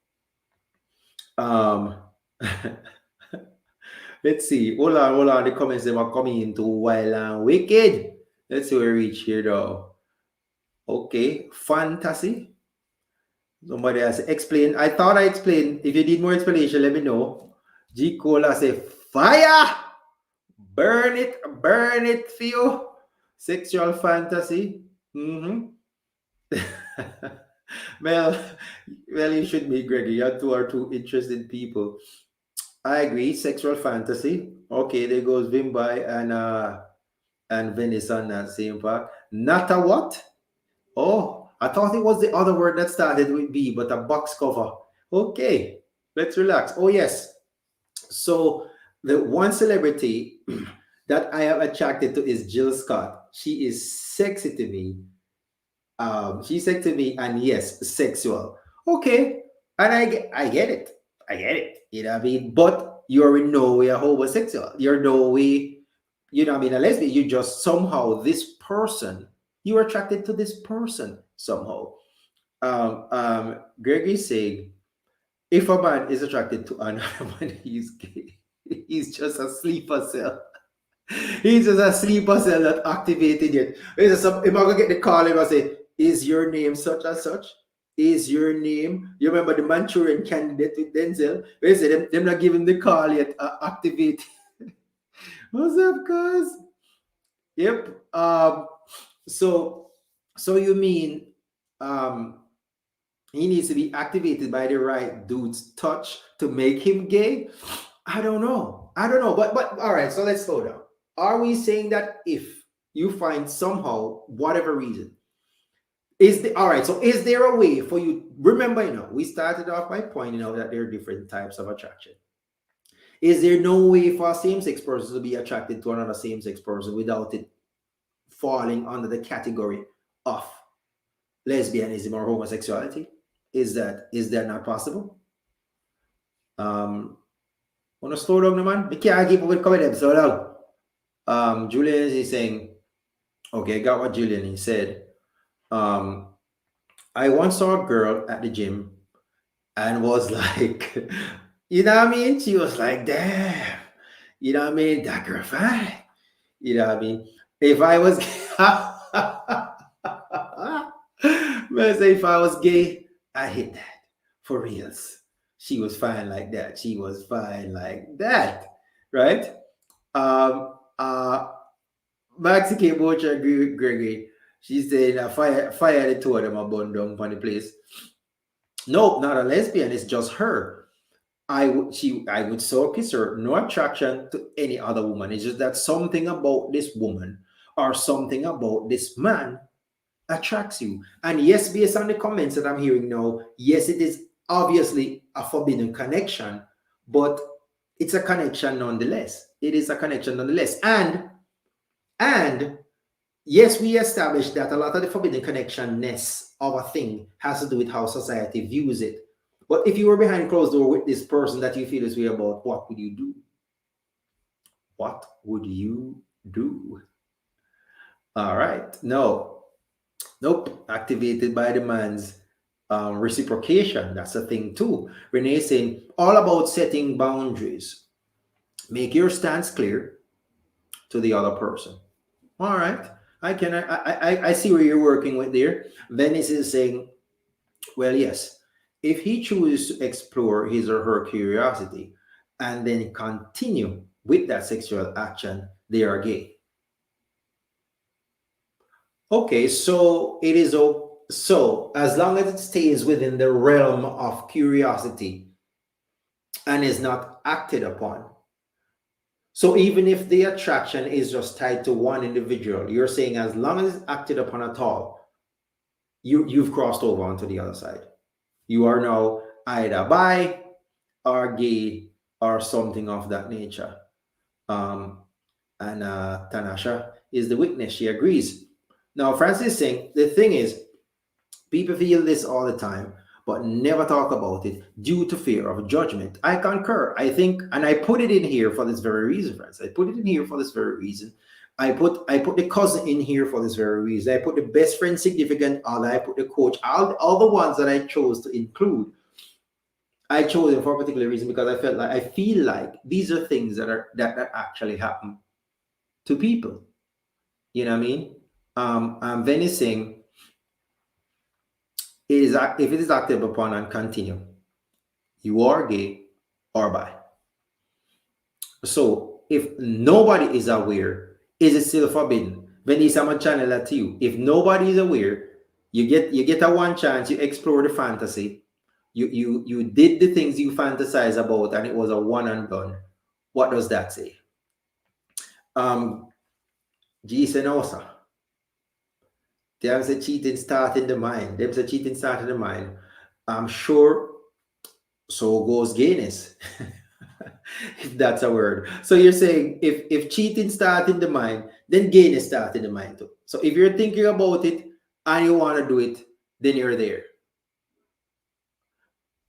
Let's see. Hold on. The comments they are coming into wild and wicked. Let's see where we reach here though. Okay, fantasy. Somebody else explain. I thought I explained. If you need more explanation, let me know. G Cola say fire. Burn it for you. Sexual fantasy. Well, you should be, Greggy. You two are two interested people. I agree. Sexual fantasy. Okay, there goes Vimbai and Venice on that same part. Not a what? Oh, I thought it was the other word that started with B, but a box cover. Okay, let's relax. Oh, yes. So the one celebrity that I am attracted to is Jill Scott. She is sexy to me. She's sexy to me, and yes, sexual. Okay, and I get it. You know what I mean? But you're in no way a homosexual. You're no way, you know what I mean, a lesbian. You just somehow this person, you're attracted to this person somehow. Gregory saying, if a man is attracted to another man, he's gay. He's just a sleeper cell. He's just a sleeper cell that activated yet. If I'm gonna get the call, him and say, is your name such and such? Is your name? You remember the Manchurian Candidate with Denzel? They say them not giving the call yet. Activate. What's up, guys? Yep. So you mean he needs to be activated by the right dude's touch to make him gay? I don't know. But all right. So let's slow down. Are we saying that if you find somehow whatever reason? All right, so is there a way for you? Remember, we started off by pointing out that there are different types of attraction. Is there no way for a same-sex person to be attracted to another same-sex person without it falling under the category of lesbianism or homosexuality? Is that not possible? Wanna slow down, man? We can't keep up with coming slow down. Julian is saying, okay, got what Julian he said. I once saw a girl at the gym and was like, you know what I mean? She was like, damn, you know what I mean? That girl fine. You know what I mean? If I was if I was gay, I hit that for reals. She was fine like that. Right? Maxi K. Bocha agree with Gregory. She said, fire the two of them are burned down from the place. No, not a lesbian. It's just her. I would so kiss her. No attraction to any other woman. It's just that something about this woman or something about this man attracts you. And yes, based on the comments that I'm hearing now, yes, it is obviously a forbidden connection, but it's a connection nonetheless. It is a connection nonetheless. And yes, we established that a lot of the forbidden connection-ness of a thing has to do with how society views it. But if you were behind closed door with this person that you feel this way about, what would you do? What would you do? All right. No. Nope. Activated by the man's reciprocation. That's a thing too. Renee saying all about setting boundaries. Make your stance clear to the other person. All right. I see where you're working with there. Venice is saying, well, yes, if he chooses to explore his or her curiosity and then continue with that sexual action, they are gay. Okay, so it is so as long as it stays within the realm of curiosity and is not acted upon. So even if the attraction is just tied to one individual, you're saying as long as it's acted upon at all, you've crossed over onto the other side. You are now either bi or gay or something of that nature. And Tanasha is the witness. She agrees. Now, Francis is saying the thing is, people feel this all the time, but never talk about it due to fear of judgment. I concur. I think, and I put it in here for this very reason, friends. I put it in here for this very reason. I put the cousin in here for this very reason. I put the best friend, significant other. I put the coach. All the ones that I chose to include. I chose them for a particular reason because I feel like these are things that actually happen to people. You know what I mean? Then he's saying, if it is acted upon and continue, you are gay or bi. So if nobody is aware, is it still forbidden? When he's on channel that to you, if nobody is aware, you get a one chance, you explore the fantasy, you did the things you fantasize about, and it was a one and done. What does that say? Jason Osa. Them say cheating start in the mind. Them say cheating start in the mind. I'm sure so goes gayness. If that's a word. So you're saying if cheating start in the mind, then gayness start in the mind too. So if you're thinking about it and you want to do it, then you're there.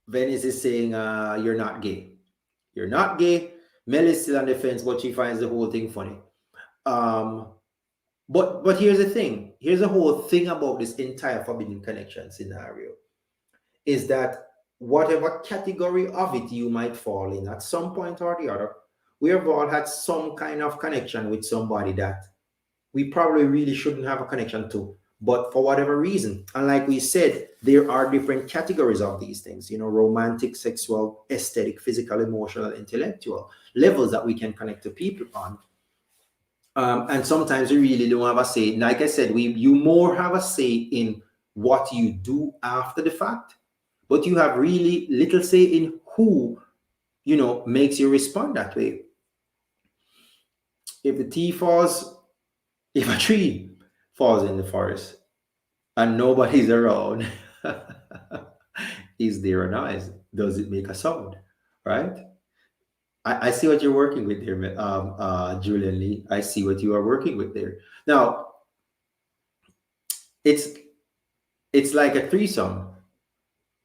Venice is saying you're not gay. You're not gay. Mel is still on the fence, but she finds the whole thing funny. But here's the thing. Here's the whole thing about this entire forbidden connection scenario is that whatever category of it you might fall in at some point or the other, we have all had some kind of connection with somebody that we probably really shouldn't have a connection to, but for whatever reason. And like we said, there are different categories of these things, romantic, sexual, aesthetic, physical, emotional, intellectual levels that we can connect to people on. And sometimes we really don't have a say. Like I said, you more have a say in what you do after the fact, but you have really little say in who, makes you respond that way. If a tree falls in the forest and nobody's around, is there a noise? Does it make a sound? Right? I see what you're working with there, Julian Lee. I see what you are working with there. Now, it's like a threesome.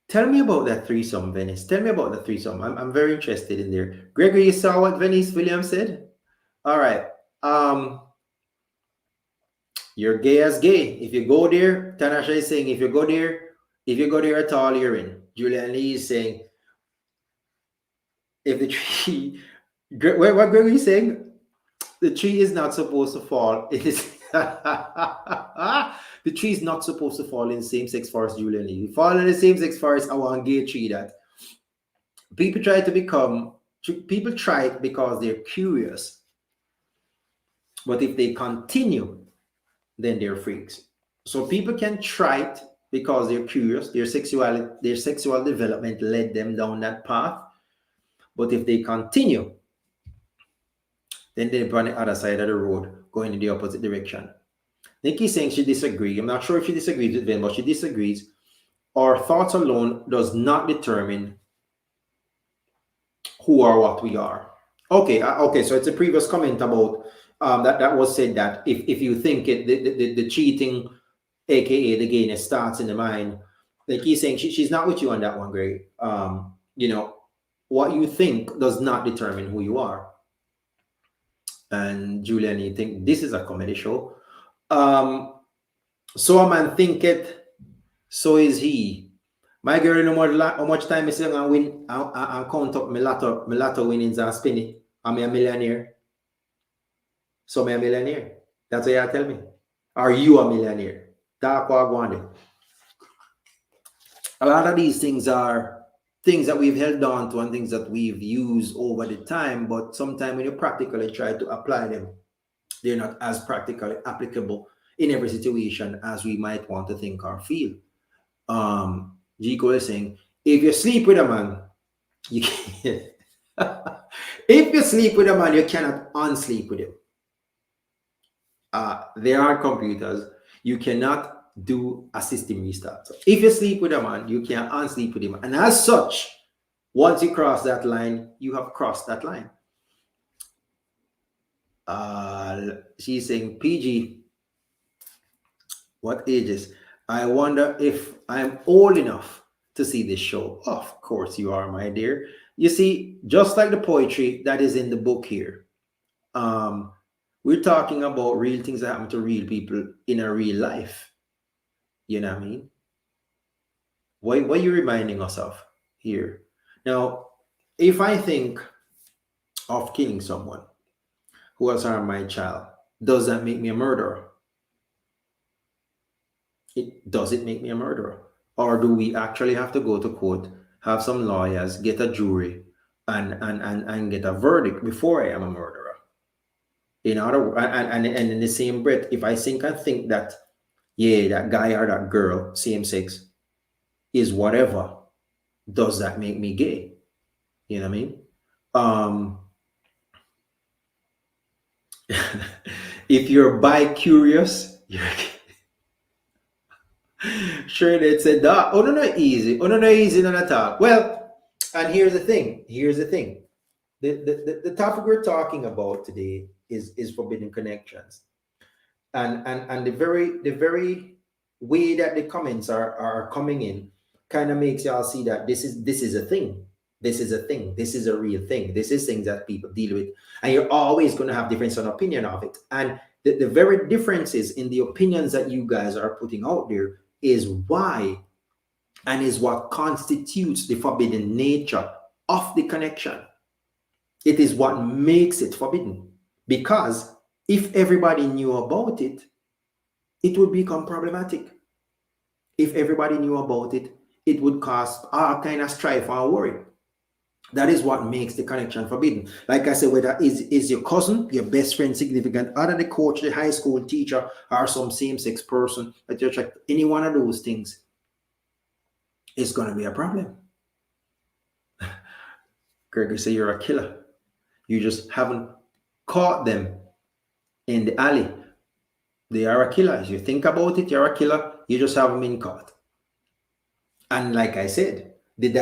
Tell me about that threesome, Venice. Tell me about the threesome. I'm very interested in there. Gregory, you saw what Venice Williams said? All right. You're gay as gay. If you go there, Tanasha is saying, if you go there at all, you're in. Julian Lee is saying, if the tree, what Gregory is saying, the tree is not supposed to fall. It is the tree is not supposed to fall in same-sex forest, Julian Lee. You fall in the same-sex forest, I want gay tree that. People try it because they're curious. But if they continue, then they're freaks. So people can try it because they're curious. Their sexual development led them down that path. But if they continue, then they're on the other side of the road, going in the opposite direction. Nikki's saying she disagrees. I'm not sure if she disagrees with them, but she disagrees. Our thoughts alone does not determine who or what we are. Okay, so it's a previous comment about that was said that if you think it, the cheating, aka the gayness, starts in the mind. Like he's saying, she's not with you on that one, Greg. You know, what you think does not determine who you are. And Julian, you think this is a comedy show? So a man thinketh, so is he. My girl, no more how much time is I win and count up my lotto winnings and spin it. I'm a millionaire. So I'm a millionaire. That's what you tell me. Are you a millionaire? Dark or go. A lot of these things are things that we've held on to and things that we've used over the time, but sometimes when you practically try to apply them, they're not as practically applicable in every situation as we might want to think or feel. Jico is saying, if you sleep with a man, you can't. If you sleep with a man, you cannot unsleep with him. There are computers. You cannot do a system restart. So if you sleep with a man, you can't unsleep with him. And as such, once you cross that line, you have crossed that line. She's saying, PG, what ages? I wonder if I'm old enough to see this show. Of course you are, my dear. You see, just like the poetry that is in the book here, we're talking about real things that happen to real people in a real life. You know what I mean? What are you reminding us of here? Now, if I think of killing someone who has harmed my child, does that make me a murderer? Does it make me a murderer? Or do we actually have to go to court, have some lawyers, get a jury, and get a verdict before I am a murderer? In other and in the same breath, if I think that, yeah, that guy or that girl, same sex, is whatever, does that make me gay? You know what I mean? If you're bi-curious, you're sure, they said that. Oh, no, easy. Oh, no, easy, no, at all. Well, and here's the thing. The topic we're talking about today is forbidden connections. And the very way that the comments are coming in kind of makes y'all see that this is a thing. This is a thing. This is a real thing. This is things that people deal with. And you're always going to have difference on opinion of it. And the very differences in the opinions that you guys are putting out there is why and is what constitutes the forbidden nature of the connection. It is what makes it forbidden. Because if everybody knew about it, it would become problematic. If everybody knew about it, it would cause all kind of strife and worry. That is what makes the connection forbidden. Like I said, whether is your cousin, your best friend, significant other, the coach, the high school teacher, or some same-sex person that you're attracted, any one of those things is going to be a problem. Gregory say you're a killer. You just haven't caught them in the alley. They are a killer. As you think about it, you're a killer. You just haven't been caught. And like I said, the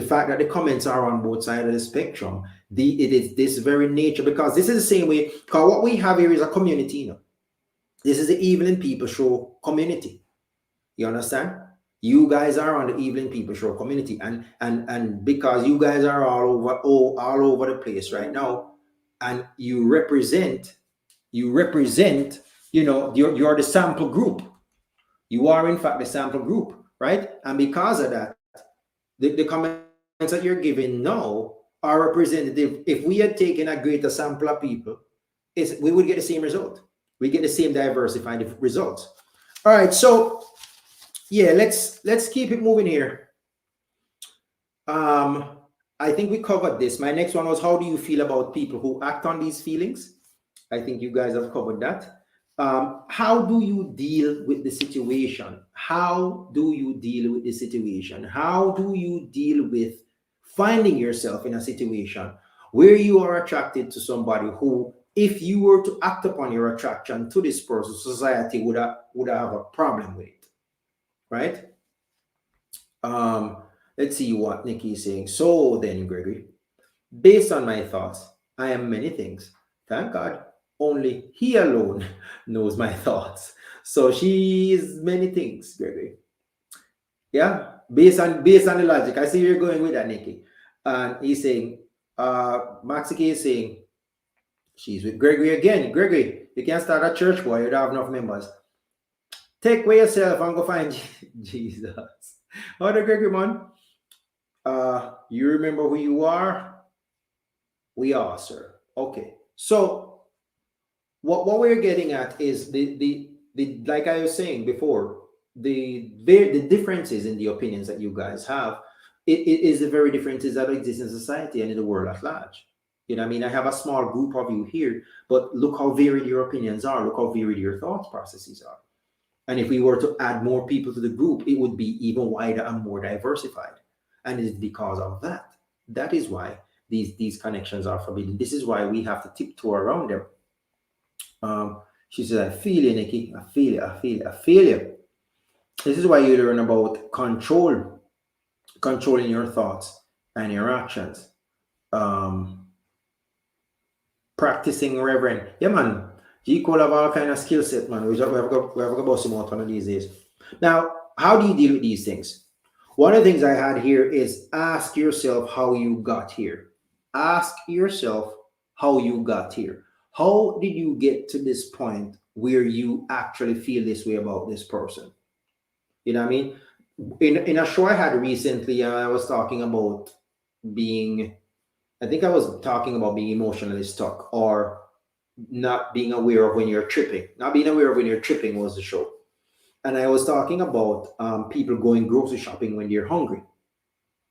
fact that the comments are on both sides of the spectrum, it is this very nature, because this is the same way, because what we have here is a community, you know. This is the Evelyn People Show community. You understand? You guys are on the Evelyn People Show community, and because you guys are all over the place right now, and you represent, you know, you're the sample group. You are in fact the sample group, right? And because of that, the comments that you're giving now are representative. If we had taken a greater sample of people, we would get the same result. We get the same diversified results. All right, so yeah, let's keep it moving here. I think we covered this. My next one was, how do you feel about people who act on these feelings? I think you guys have covered that. How do you deal with the situation? How do you deal with the situation? How do you deal with finding yourself in a situation where you are attracted to somebody who, if you were to act upon your attraction to this person, society would have a problem with it, right? Let's see what Nikki is saying. So then, Gregory, based on my thoughts, I am many things. Thank God, only He alone knows my thoughts. So she is many things, Gregory. Yeah, based on the logic. I see you're going with that, Nikki. And he's saying, Maxiki is saying, she's with Gregory again. Gregory, you can't start a church, boy. You don't have enough members. Take away yourself and go find Jesus. How the Gregory, man? You remember who you are? We are, sir. Okay. So what we're getting at is the like I was saying before, the differences in the opinions that you guys have. It is the very differences that exist in society and in the world at large. You know what I mean? I have a small group of you here, but look how varied your opinions are. Look how varied your thought processes are. And if we were to add more people to the group, it would be even wider and more diversified. And it's because of that. That is why these connections are forbidden. This is why we have to tiptoe around them. She says, I feel you, Nikki. I feel you. I feel you. I feel you. This is why you learn about controlling your thoughts and your actions. Practicing reverend. Yeah, man. G. Cole have all kind of skill set, man. We have to bust him out one of these days. Now, how do you deal with these things? One of the things I had here is ask yourself how you got here. Ask yourself how you got here. How did you get to this point where you actually feel this way about this person? You know what I mean? In a show I had recently, I was talking about being emotionally stuck or not being aware of when you're tripping. Not being aware of when you're tripping was the show. And I was talking about people going grocery shopping when they're hungry,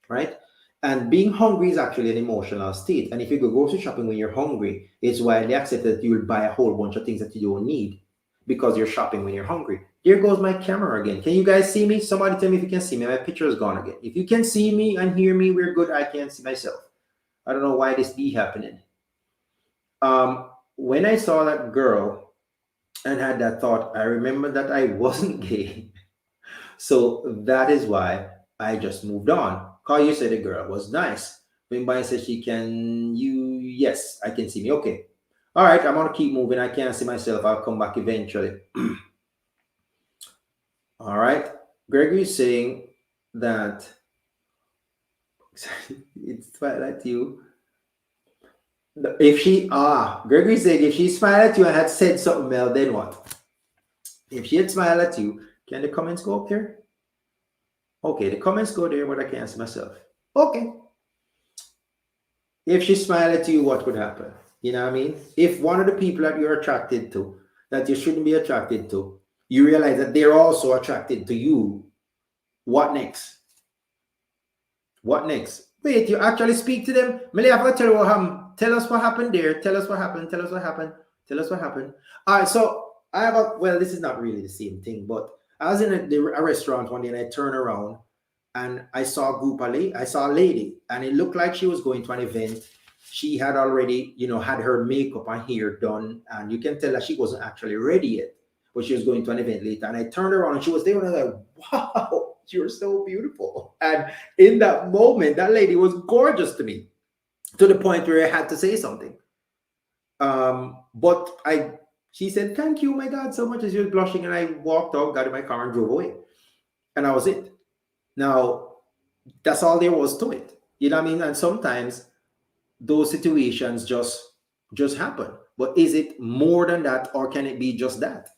right? And being hungry is actually an emotional state. And if you go grocery shopping when you're hungry, it's widely accepted that you will buy a whole bunch of things that you don't need because you're shopping when you're hungry. Here goes my camera again. Can you guys see me? Somebody tell me if you can see me. My picture is gone again. If you can see me and hear me, we're good. I can't see myself. I don't know why this be happening. When I saw that girl and had that thought, I remember that I wasn't gay. So that is why I just moved on. Cause you said the girl was nice. When Brian said yes, I can see me. Okay. All right, I'm gonna keep moving. I can't see myself. I'll come back eventually. All right. Gregory's saying that it's Twilight you. Gregory said if she smiled at you and had said something, Mel, then what? If she had smiled at you, can the comments go up there? Okay, the comments go there, but I can't see myself. Okay. If she smiled at you, what would happen? You know what I mean? If one of the people that you're attracted to, that you shouldn't be attracted to, you realize that they're also attracted to you, what next? What next? Wait, you actually speak to them? Tell us what happened there. Tell us what happened. Tell us what happened. Tell us what happened. All right, so I have this is not really the same thing, but I was in a restaurant one day and I turned around and I saw a lady and it looked like she was going to an event. She had already, had her makeup and hair done, and you can tell that she wasn't actually ready yet, but she was going to an event later. And I turned around and she was there and I was like, wow, you're so beautiful. And in that moment, that lady was gorgeous to me to the point where I had to say something. She said, thank you, my God, so much, as she was blushing. And I walked out, got in my car and drove away. And that was it. Now, that's all there was to it. You know what I mean? And sometimes those situations just happen. But is it more than that, or can it be just that?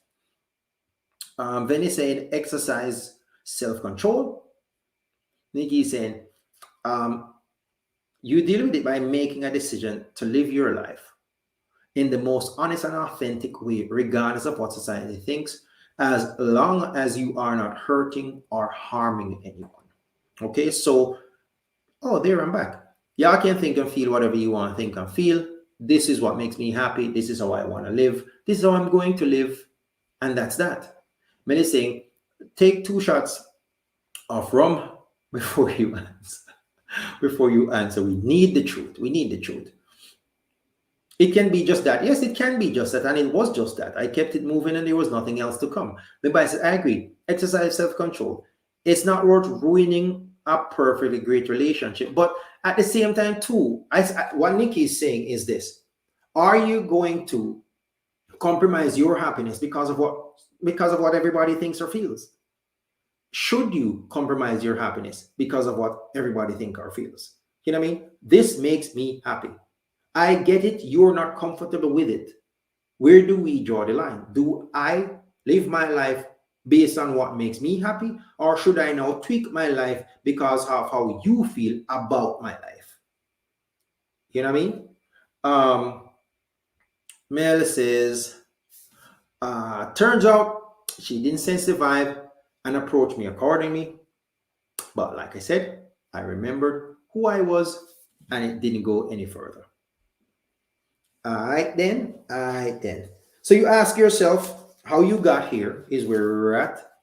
Vinny said, exercise self-control. Nikki is saying, you deal with it by making a decision to live your life in the most honest and authentic way, regardless of what society thinks, as long as you are not hurting or harming anyone. Okay, so, there I'm back. Y'all can think and feel whatever you want to think and feel. This is what makes me happy. This is how I want to live. This is how I'm going to live. And that's that. Many saying, take 2 shots of rum before you answer. Before you answer. We need the truth. We need the truth. It can be just that. Yes, it can be just that. And it was just that. I kept it moving and there was nothing else to come. The Bible says, I agree. Exercise self-control. It's not worth ruining a perfectly great relationship. But at the same time, too, what Nikki is saying is this. Are you going to compromise your happiness because of what everybody thinks or feels? Should you compromise your happiness because of what everybody thinks or feels? You know what I mean? This makes me happy. I get it. You're not comfortable with it. Where do we draw the line? Do I live my life based on what makes me happy, or should I now tweak my life because of how you feel about my life? You know what I mean? Mel says, turns out she didn't sense the vibe and approach me accordingly. But like I said, I remembered who I was and it didn't go any further. All right, then. So you ask yourself how you got here is where we're at.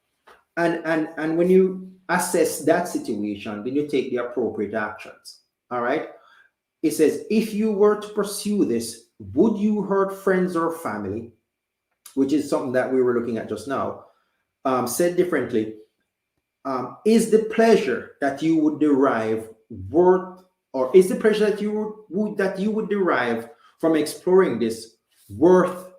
And when you assess that situation, then you take the appropriate actions. All right. It says, if you were to pursue this, would you hurt friends or family? Which is something that we were looking at just now. Said differently, is the pleasure that you would derive worth, or is the pleasure that you would derive from exploring this worth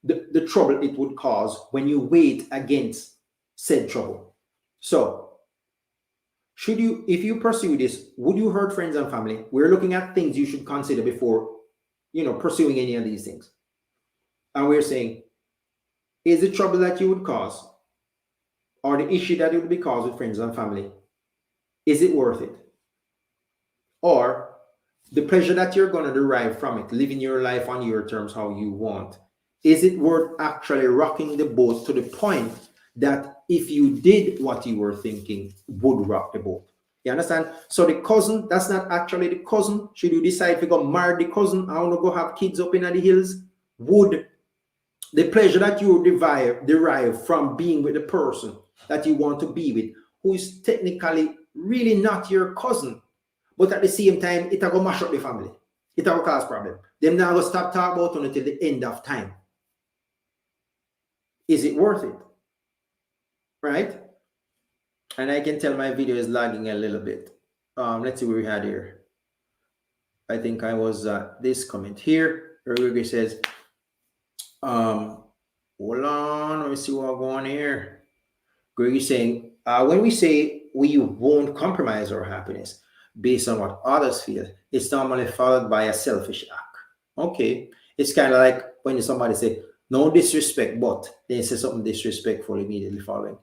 the trouble it would cause when you weigh against said trouble? So, if you pursue this, would you hurt friends and family? We're looking at things you should consider before, pursuing any of these things. And we're saying, is the trouble that you would cause, or the issue that it would be caused with friends and family, is it worth it? Or the pleasure that you're going to derive from it, living your life on your terms, how you want, is it worth actually rocking the boat to the point that if you did what you were thinking, would rock the boat? You understand? So the cousin, that's not actually the cousin. Should you decide to go marry the cousin, I want to go have kids up in the hills, would the pleasure that you derive from being with the person that you want to be with, who is technically really not your cousin, but at the same time, it will mash up the family. It will cause problem. Them now will stop talking about it until the end of time. Is it worth it? Right? And I can tell my video is lagging a little bit. Let's see what we had here. I think I was this comment here. Rodriguez says, hold on, let me see what going on here. Greg is saying, when we say we won't compromise our happiness based on what others feel, it's normally followed by a selfish act. Okay. It's kind of like when somebody say, no disrespect, but they say something disrespectful immediately following.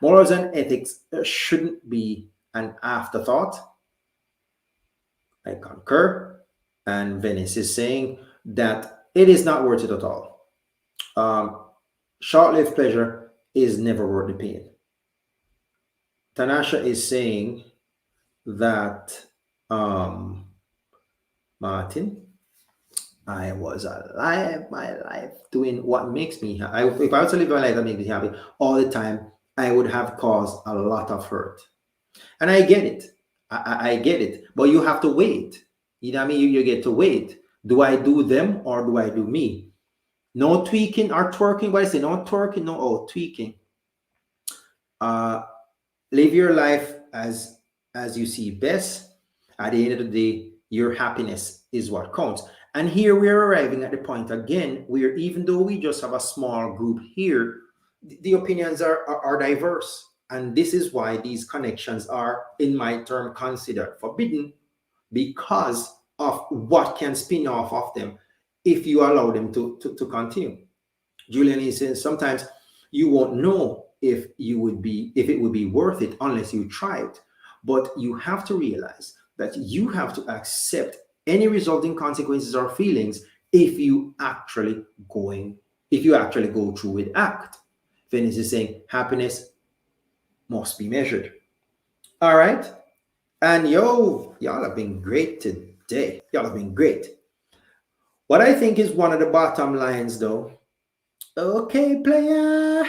Morals and ethics shouldn't be an afterthought. I concur. And Venice is saying that it is not worth it at all. Short-lived pleasure is never worth the pain. Tanasha is saying that, Martin, I was alive my life doing what makes me happy. If I was to live my life that makes me happy all the time, I would have caused a lot of hurt. And I get it. I get it. But you have to wait. You know what I mean? You get to wait. Do I do them or do I do me? No tweaking or twerking. What I say, no twerking, no tweaking. Live your life as you see best. At the end of the day, your happiness is what counts. And here we're arriving at the point again where even though we just have a small group here, the opinions are diverse. And this is why these connections are, in my term, considered forbidden, because of what can spin off of them if you allow them to continue. Julian is saying sometimes you won't know if it would be worth it unless you try it. But you have to realize that you have to accept any resulting consequences or feelings if you actually go through with act. Venice is saying happiness must be measured. All right. And y'all have been great today. Y'all have been great. What I think is one of the bottom lines, though. Okay, player.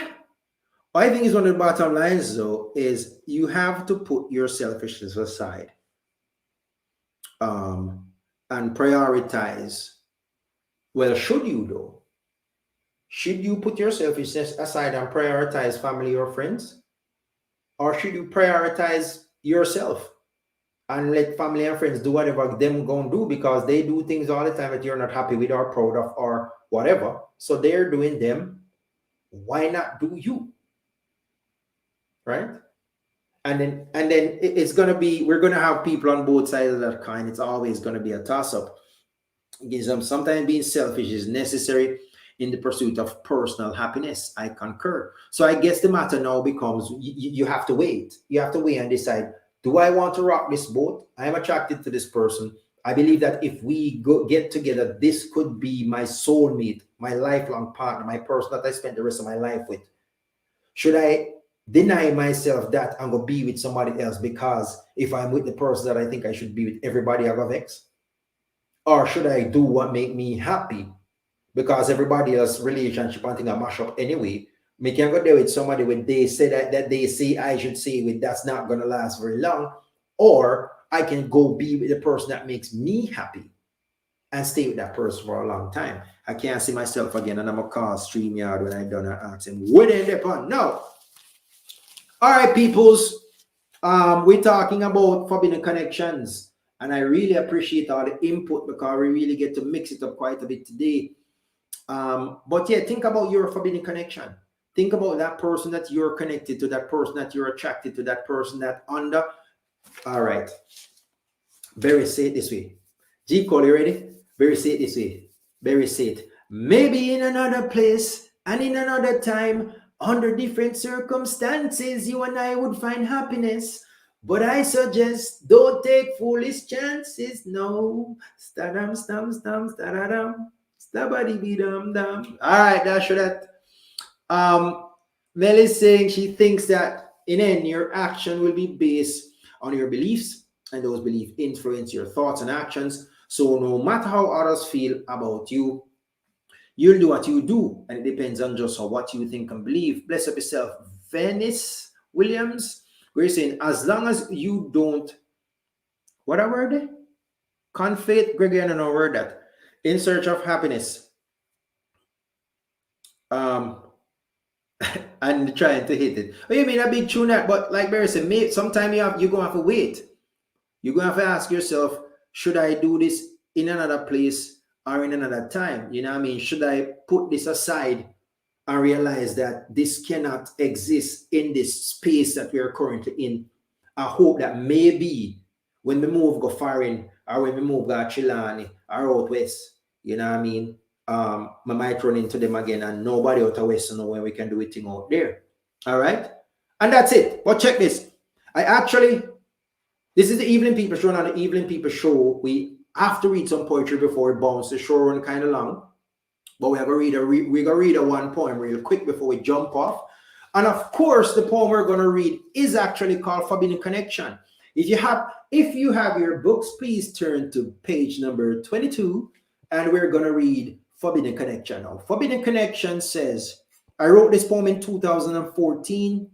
What I think is one of the bottom lines, though, is you have to put your selfishness aside. And prioritize. Well, should you, though? Should you put your selfishness aside and prioritize family or friends? Or should you prioritize yourself? and let family and friends do whatever them gonna do, because they do things all the time that you're not happy with or proud of or whatever. So they're doing them. Why not do you? Right? And then it's gonna be, we're gonna have people on both sides of that coin. It's always gonna be a toss-up. Sometimes being selfish is necessary in the pursuit of personal happiness. I concur. So I guess the matter now becomes, you have to wait. You have to wait and decide, do I want to rock this boat? I am attracted to this person. I believe that if we get together, this could be my soulmate, my lifelong partner, my person that I spend the rest of my life with. Should I deny myself that and go be with somebody else because if I'm with the person that I think I should be with, everybody I go vex? Or should I do what make me happy? Because everybody else relationship and thing I mash up anyway. Me can go there with somebody when they say that they say I should say with, that's not gonna last very long. Or I can go be with the person that makes me happy and stay with that person for a long time. I can't see myself again, and I'm gonna call StreamYard when I done and ask him, what they upon? No. All right, peoples. We're talking about forbidden connections, and I really appreciate all the input because we really get to mix it up quite a bit today. But yeah, think about your forbidden connection. Think about that person that you're connected to, that person that you're attracted to, that person that under. All right. Barry, say it this way. G Cole, you ready? Barry, say it this way. Barry, say it. Maybe in another place and in another time, under different circumstances, you and I would find happiness. But I suggest don't take foolish chances. No. Stadam, stam, stam, stadadam. Stabadi be dum dum. All right, that's that. Mel is saying she thinks that in end, your action will be based on your beliefs, and those beliefs influence your thoughts and actions. So no matter how others feel about you, you'll do what you do, and it depends on just what you think and believe. Bless up yourself, Venice Williams. We're saying as long as you don't, what a word? Confate, Gregory, I don't know word that. In search of happiness. And trying to hit it. Oh, you mean a big tune that, but like Barry said, sometime you're gonna have to wait. You're gonna have to ask yourself, should I do this in another place or in another time? You know what I mean? Should I put this aside and realize that this cannot exist in this space that we are currently in? I hope that maybe when we move go foreign or when we move go Chilani or out west, you know what I mean? I might run into them again and nobody out of west know when we can do it thing out there. All right. And that's it. But check this. This is the Evening People Show. On the Evening People Show, we have to read some poetry before it bounces. The show run kind of long. But we're going to read a one poem real quick before we jump off. And of course, the poem we're going to read is actually called Forbidden Connection. If you have your books, please turn to page number 22, and we're going to read Forbidden Connection. Now, Forbidden Connection says, I wrote this poem in 2014,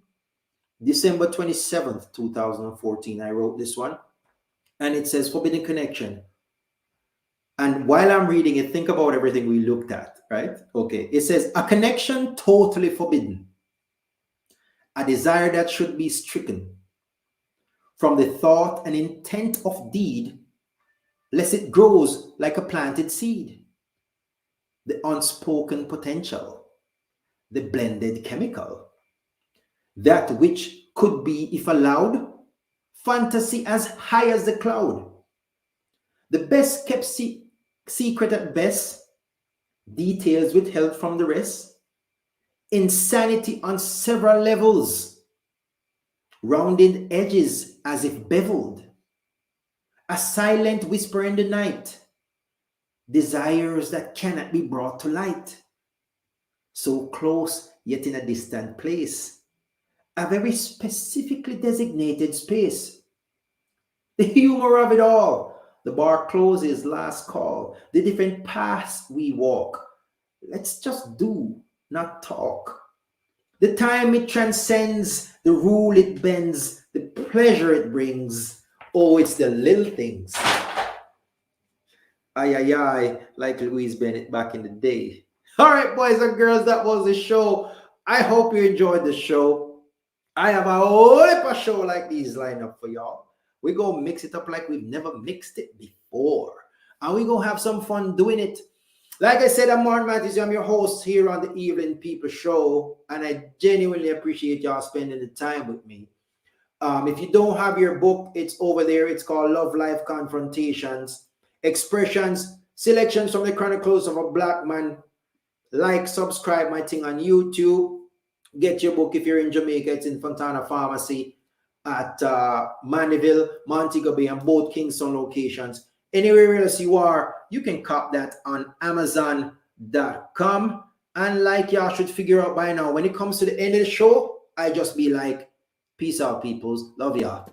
December 27th, 2014. I wrote this one, and it says Forbidden Connection. And while I'm reading it, think about everything we looked at, right? Okay, it says, a connection totally forbidden, a desire that should be stricken from the thought and intent of deed, lest it grows like a planted seed. The unspoken potential, the blended chemical, that which could be, if allowed, fantasy as high as the cloud. The best kept secret at best, details withheld from the rest, insanity on several levels, rounded edges as if beveled, a silent whisper in the night, desires that cannot be brought to light, so close yet in a distant place, a very specifically designated space. The humor of it all, the bar closes, last call, the different paths we walk. Let's just do, not talk. The time it transcends, the rule it bends, the pleasure it brings. Oh, it's the little things. Ay, ay, ay, like Louise Bennett back in the day. All right, boys and girls, that was the show. I hope you enjoyed the show. I have a whole heap of show like these lined up for y'all. We go mix it up like we've never mixed it before. And we go have some fun doing it. Like I said, I'm Martin Matthews. I'm your host here on the Evelyn People Show. And I genuinely appreciate y'all spending the time with me. If you don't have your book, it's over there. It's called Love Life Confrontations, Expressions, Selections from the Chronicles of a Black Man. Like, subscribe my thing on YouTube. Get your book if you're in Jamaica. It's in Fontana Pharmacy at Mandeville, Montego Bay, and both Kingston locations. Anywhere else you are, you can cop that on Amazon.com. And like y'all should figure out by now, when it comes to the end of the show, I just be like, peace out, peoples. Love y'all.